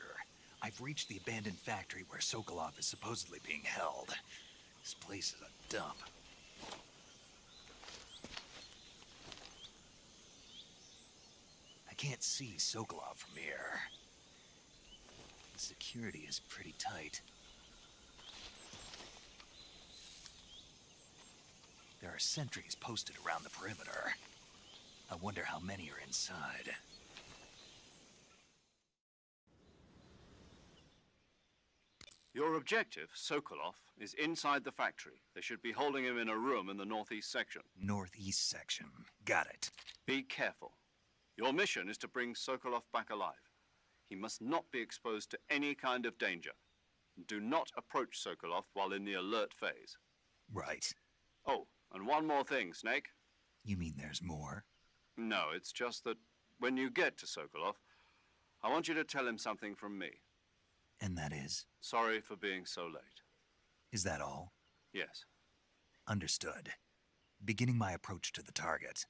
I've reached the abandoned factory where Sokolov is supposedly being held. This place is a dump. I can't see Sokolov from here. The security is pretty tight. There are sentries posted around the perimeter. I wonder how many are inside. Your objective, Sokolov, is inside the factory. They should be holding him in a room in the northeast section. Northeast section. Got it. Be careful. Your mission is to bring Sokolov back alive. He must not be exposed to any kind of danger. Do not approach Sokolov while in the alert phase. Right. Oh, and one more thing, Snake. You mean there's more? No, it's just that when you get to Sokolov, I want you to tell him something from me. And that is? Sorry for being so late. Is that all? Yes. Understood. Beginning my approach to the target.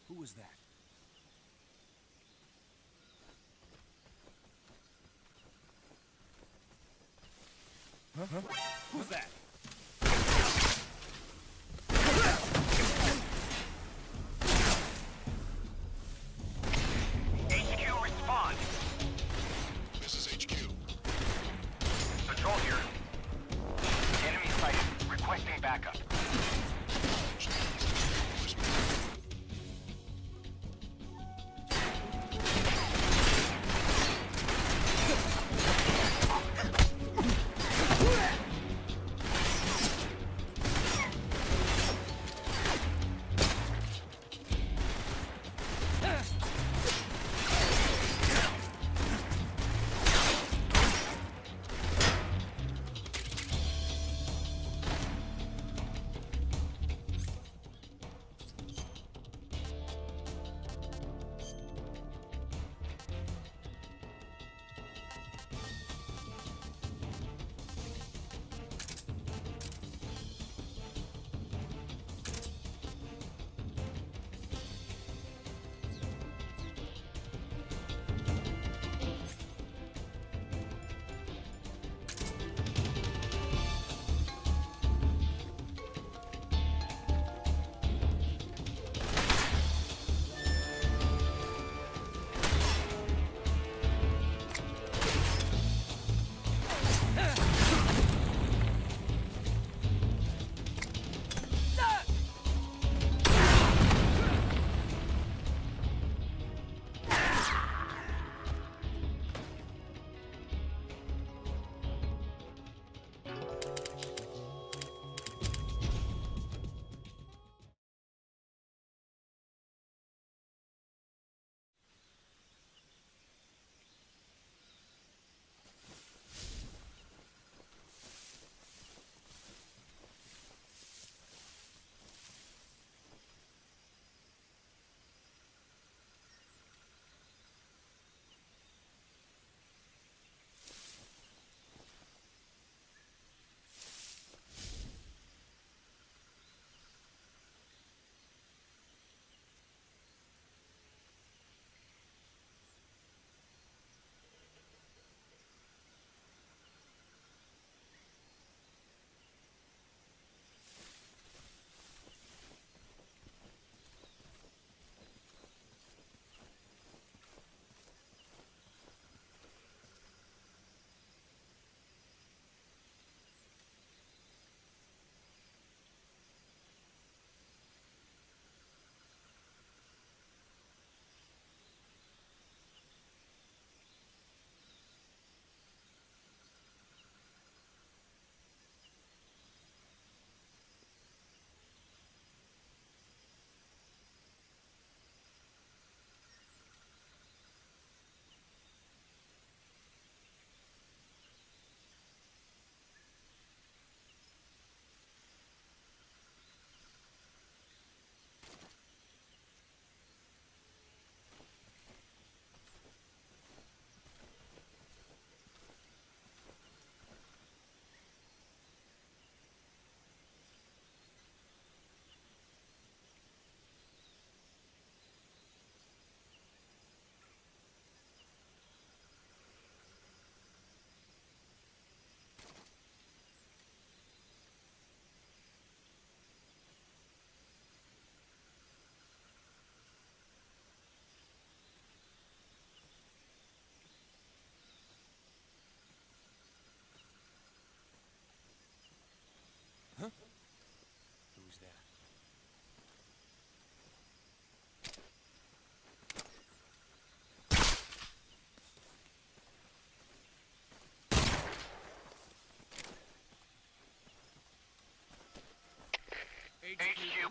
Who was that? Huh? Who's that? HQ, respond. This is HQ. Patrol here. Enemy sighted. Requesting backup.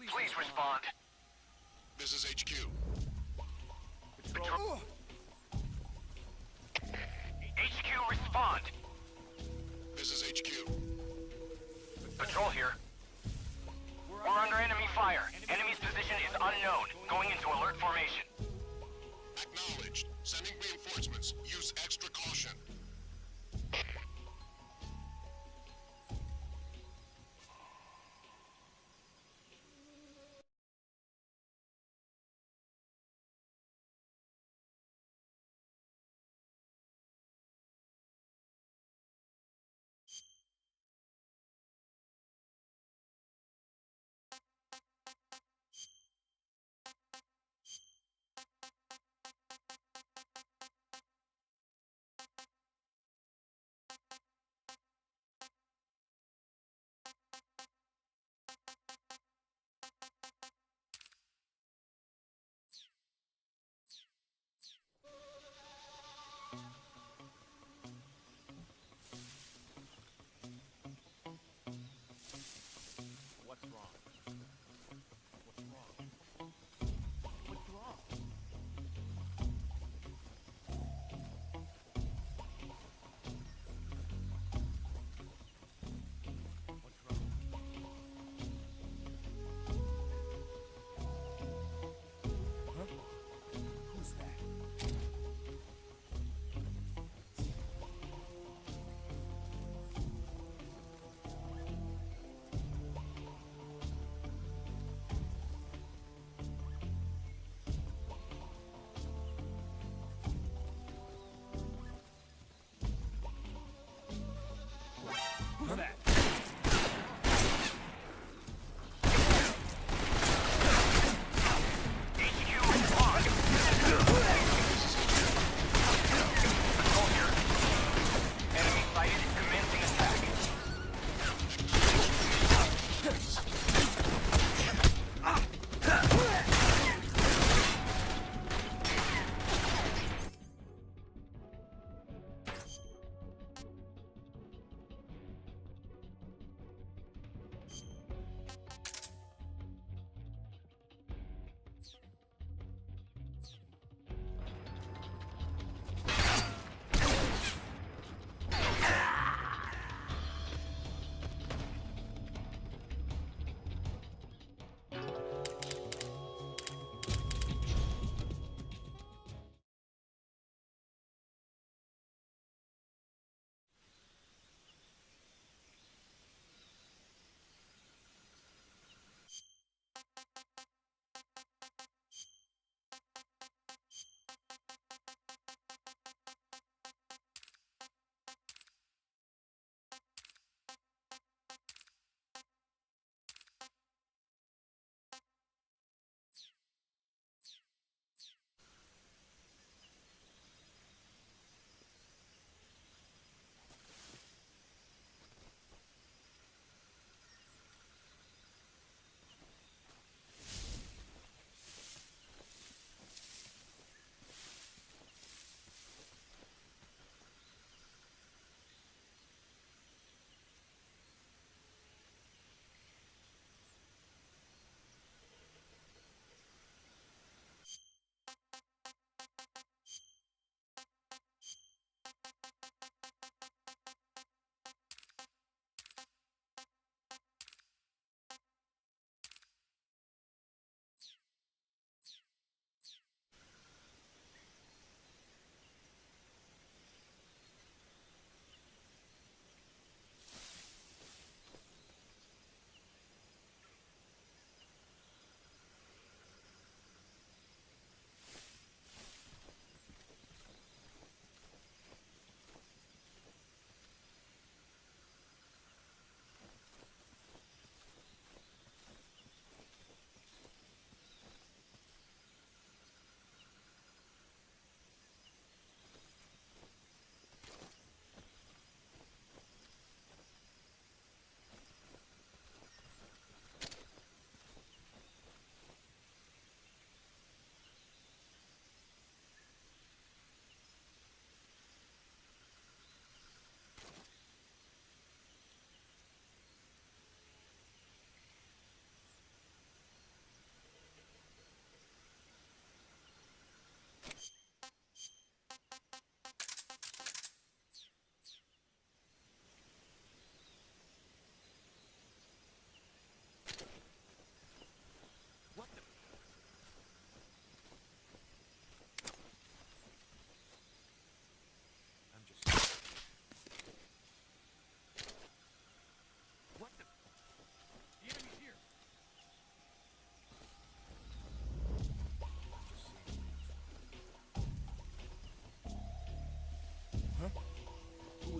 Please respond. This is HQ. Patrol. HQ, respond. This is HQ. Patrol here. We're under enemy fire. Enemy's position is unknown. Going into alert formation. Acknowledged. Sending reinforcements. Use extra caution. What's wrong? What's wrong? What's wrong? What's wrong? Huh? Who's that? Who's that? HQ, respond. Patrol here. Enemy sighted. Commencing attack.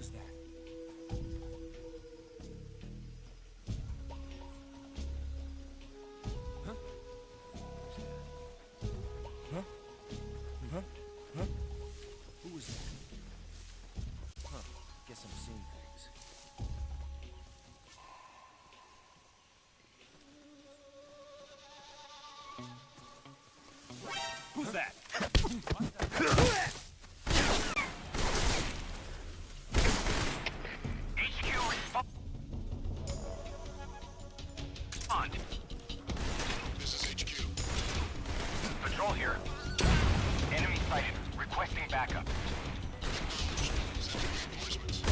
Who's that? Huh? Huh? Huh? Huh? Who was that? Huh. Guess I'm seeing things. Who's that? HQ respond. This is HQ. Patrol here. Enemy sighted. Requesting backup. Sending reinforcements.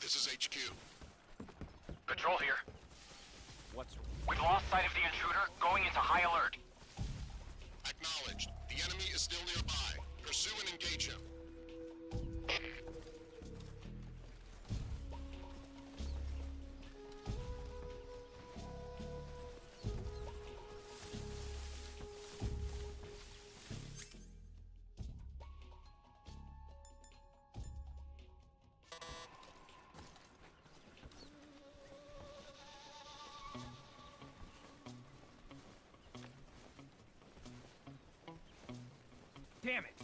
This is HQ. Patrol here. What's... We've lost sight of the intruder, going into high alert. Acknowledged. The enemy is still nearby. Pursue and engage him. Damn it!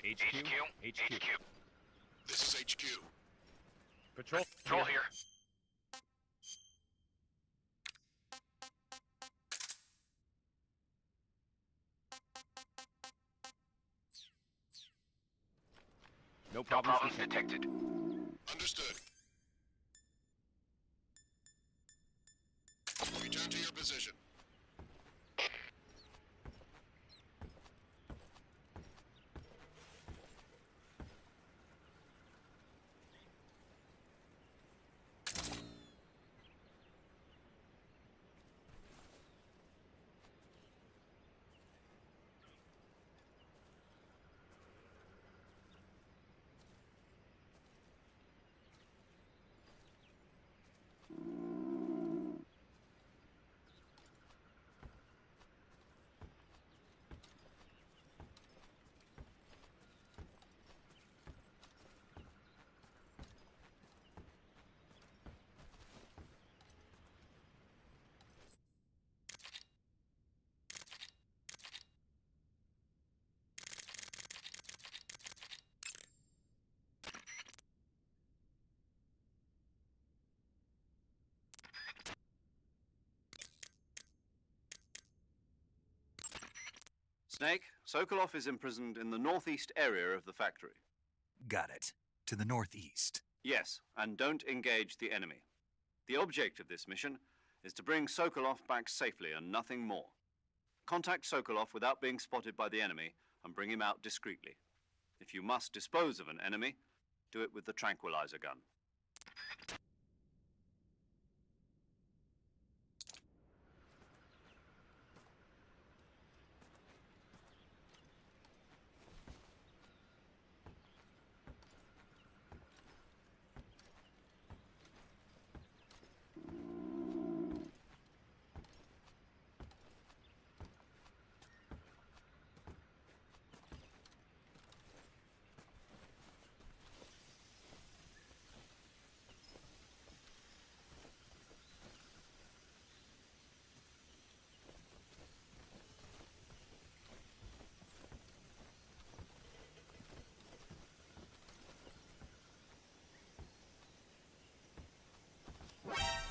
HQ. This is HQ. Patrol here. No No problems problems detected. Understood. Return to your position. Snake, Sokolov is imprisoned in the northeast area of the factory. Got it. To the northeast. Yes, and don't engage the enemy. The object of this mission is to bring Sokolov back safely and nothing more. Contact Sokolov without being spotted by the enemy and bring him out discreetly. If you must dispose of an enemy, do it with the tranquilizer gun.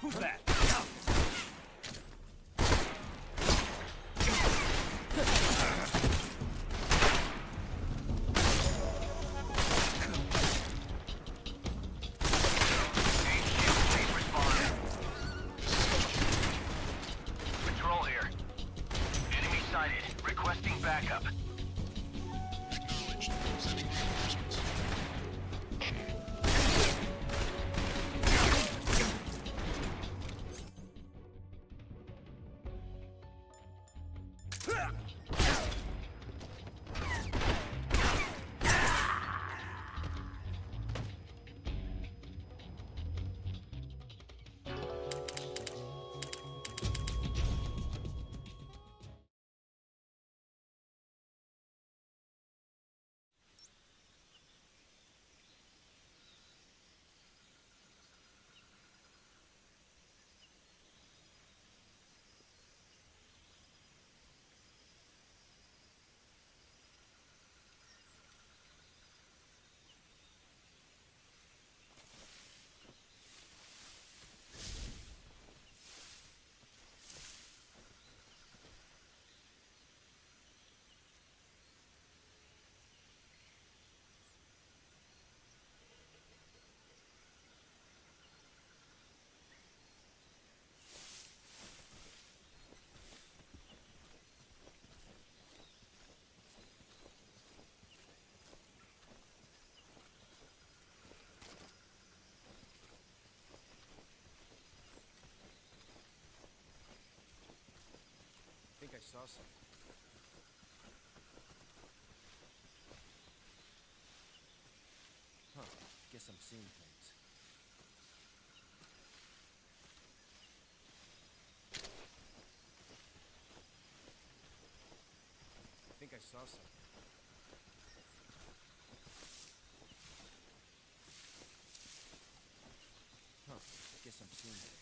Who's that? Patrol here. Enemy sighted. Requesting backup. Acknowledged. Sending reinforcements. I think I saw something. Huh. Guess I'm seeing things. I think I saw something. Huh. Guess I'm seeing things.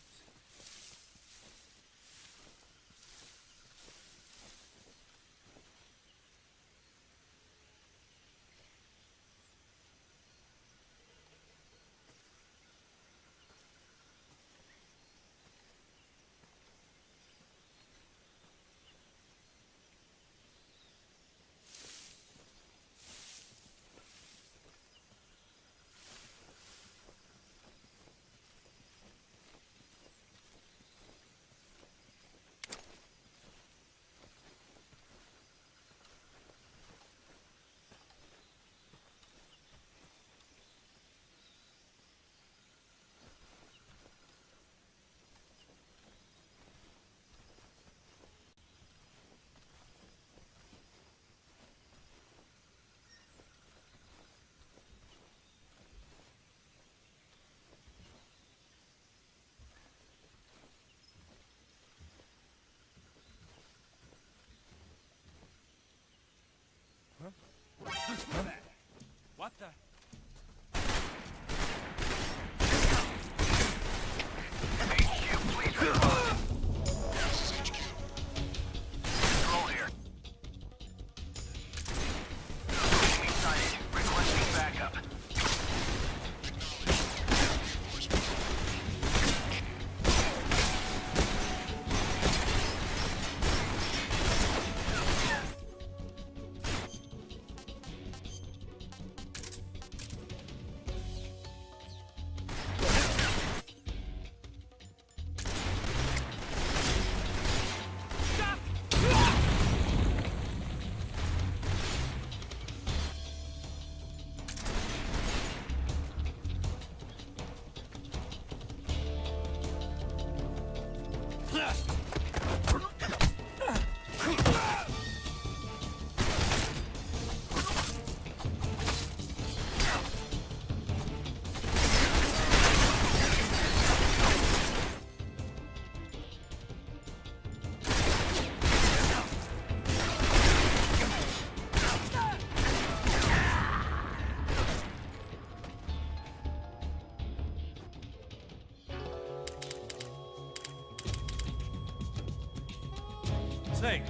sake!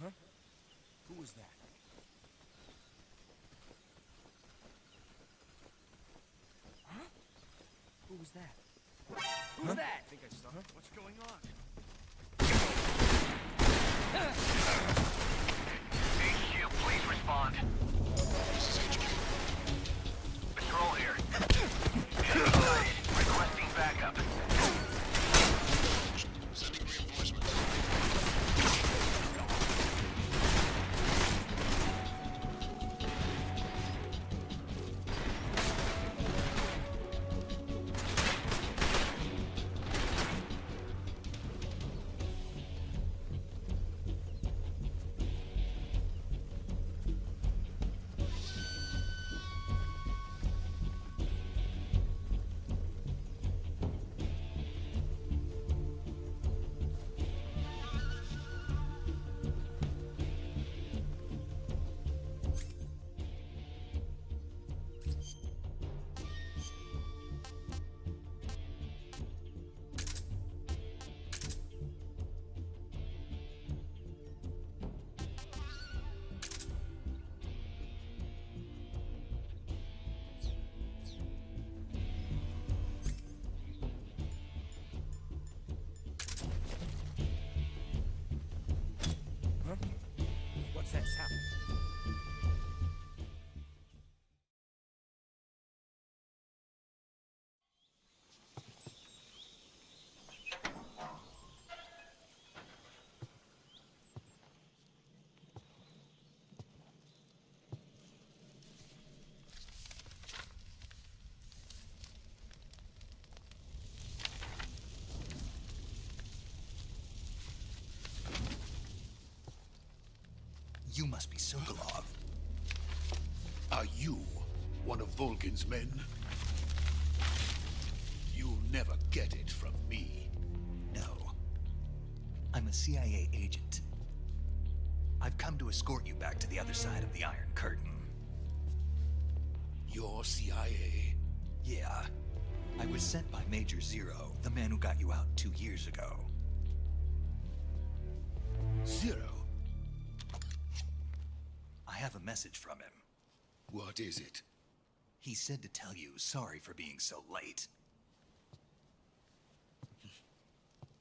Huh? Who was that? Huh? Who was that? Who's that? I think I saw. What's going on? HQ, please respond. This is HQ. Patrol here. Enemy sighted. Requesting backup. Sending reinforcements. What's that sound? You must be Sokolov. Are you one of Volgin's men? You'll never get it from me. No. I'm a CIA agent. I've come to escort you back to the other side of the Iron Curtain. You're CIA? Yeah. I was sent by Major Zero, the man who got you out 2 years ago. Zero? I have a message from him. What is it? He said to tell you sorry for being so late.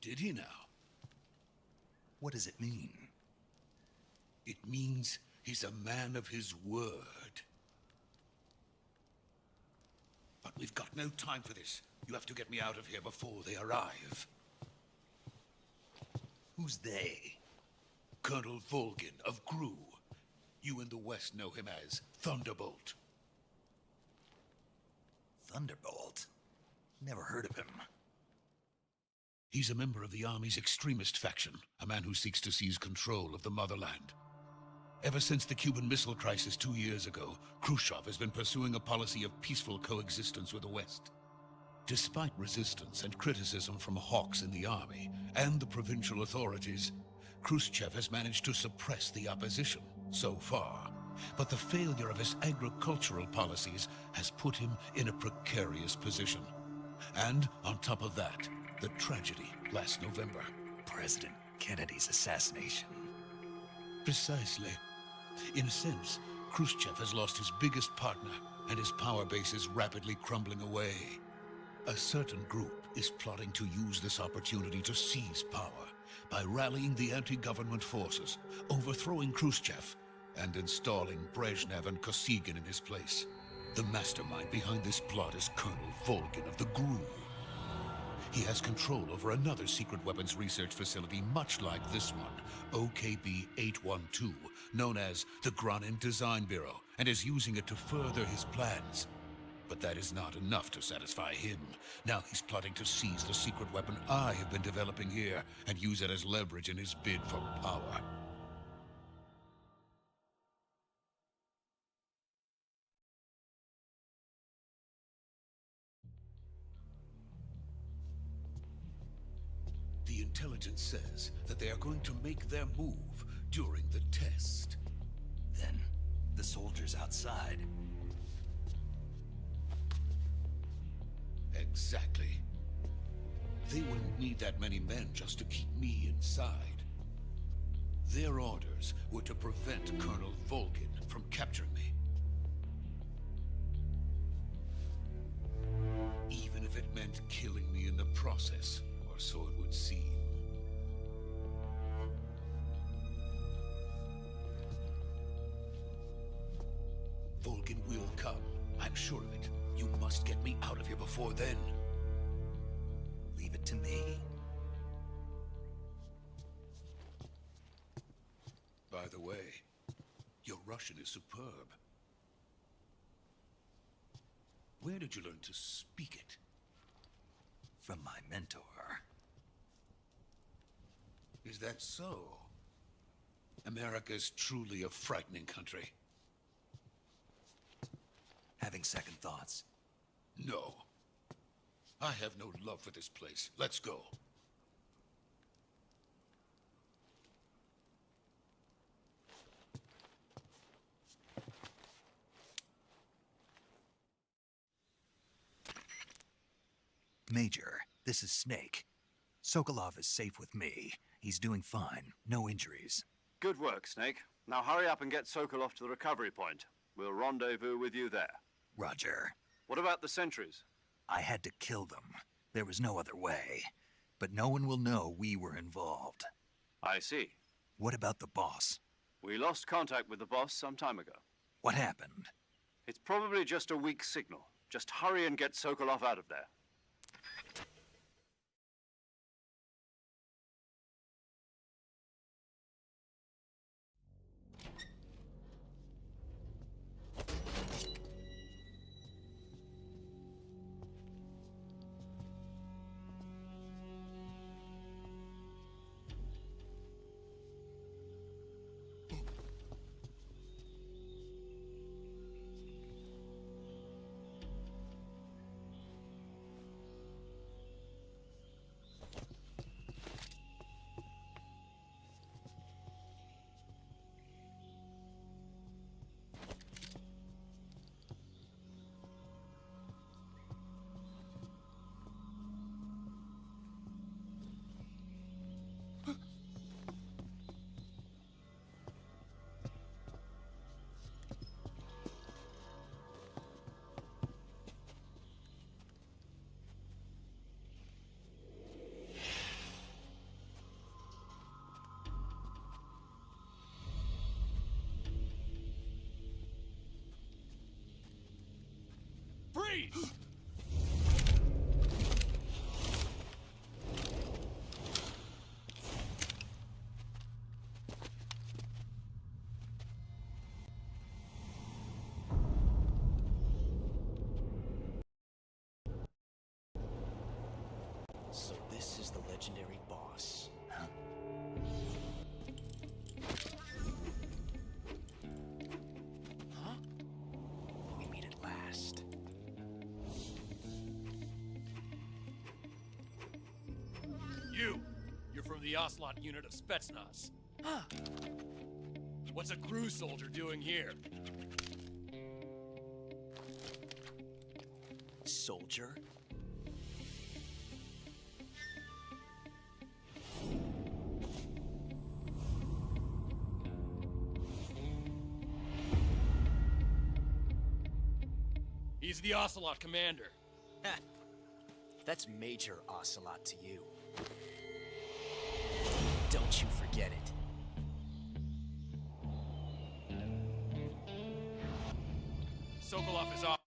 Did he now? What does it mean? It means he's a man of his word. But we've got no time for this. You have to get me out of here before they arrive. Who's they? Colonel Volgin of GRU. You in the West know him as Thunderbolt. Thunderbolt? Never heard of him. He's a member of the Army's extremist faction, a man who seeks to seize control of the motherland. Ever since the Cuban Missile Crisis 2 years ago, Khrushchev has been pursuing a policy of peaceful coexistence with the West. Despite resistance and criticism from hawks in the army and the provincial authorities, Khrushchev has managed to suppress the opposition so far. But the failure of his agricultural policies has put him in a precarious position. And on top of that, the tragedy last November. President Kennedy's assassination. Precisely. In a sense, Khrushchev has lost his biggest partner, and his power base is rapidly crumbling away. A certain group is plotting to use this opportunity to seize power by rallying the anti-government forces, overthrowing Khrushchev, and installing Brezhnev and Kosygin in his place. The mastermind behind this plot is Colonel Volgin of the GRU. He has control over another secret weapons research facility much like this one, OKB-812, known as the Granin Design Bureau, and is using it to further his plans. But that is not enough to satisfy him. Now he's plotting to seize the secret weapon I have been developing here and use it as leverage in his bid for power. The intelligence says that they are going to make their move during the test. Then, the soldiers outside. Exactly. They wouldn't need that many men just to keep me inside. Their orders were to prevent Colonel Volgin from capturing me. Even if it meant killing me in the process, or so it would seem. Volgin will come. I'm sure of it. You must get me out of here before then. Leave it to me. By the way, your Russian is superb. Where did you learn to speak it? From my mentor. Is that so? America's truly a frightening country. Having second thoughts? No. I have no love for this place. Let's go. Major, this is Snake. Sokolov is safe with me. He's doing fine. No injuries. Good work, Snake. Now hurry up and get Sokolov to the recovery point. We'll rendezvous with you there. Roger. What about the sentries? I had to kill them. There was no other way. But no one will know we were involved. I see. What about the boss? We lost contact with the boss some time ago. What happened? It's probably just a weak signal. Just hurry and get Sokolov out of there. Freeze! So this is the legendary boss. Huh? Huh? We meet at last. You're from the Ocelot unit of Spetsnaz. Huh. What's a crew soldier doing here? Soldier? He's the Ocelot commander. Ha! That's Major Ocelot to you. Don't you forget it. Sokolov is off.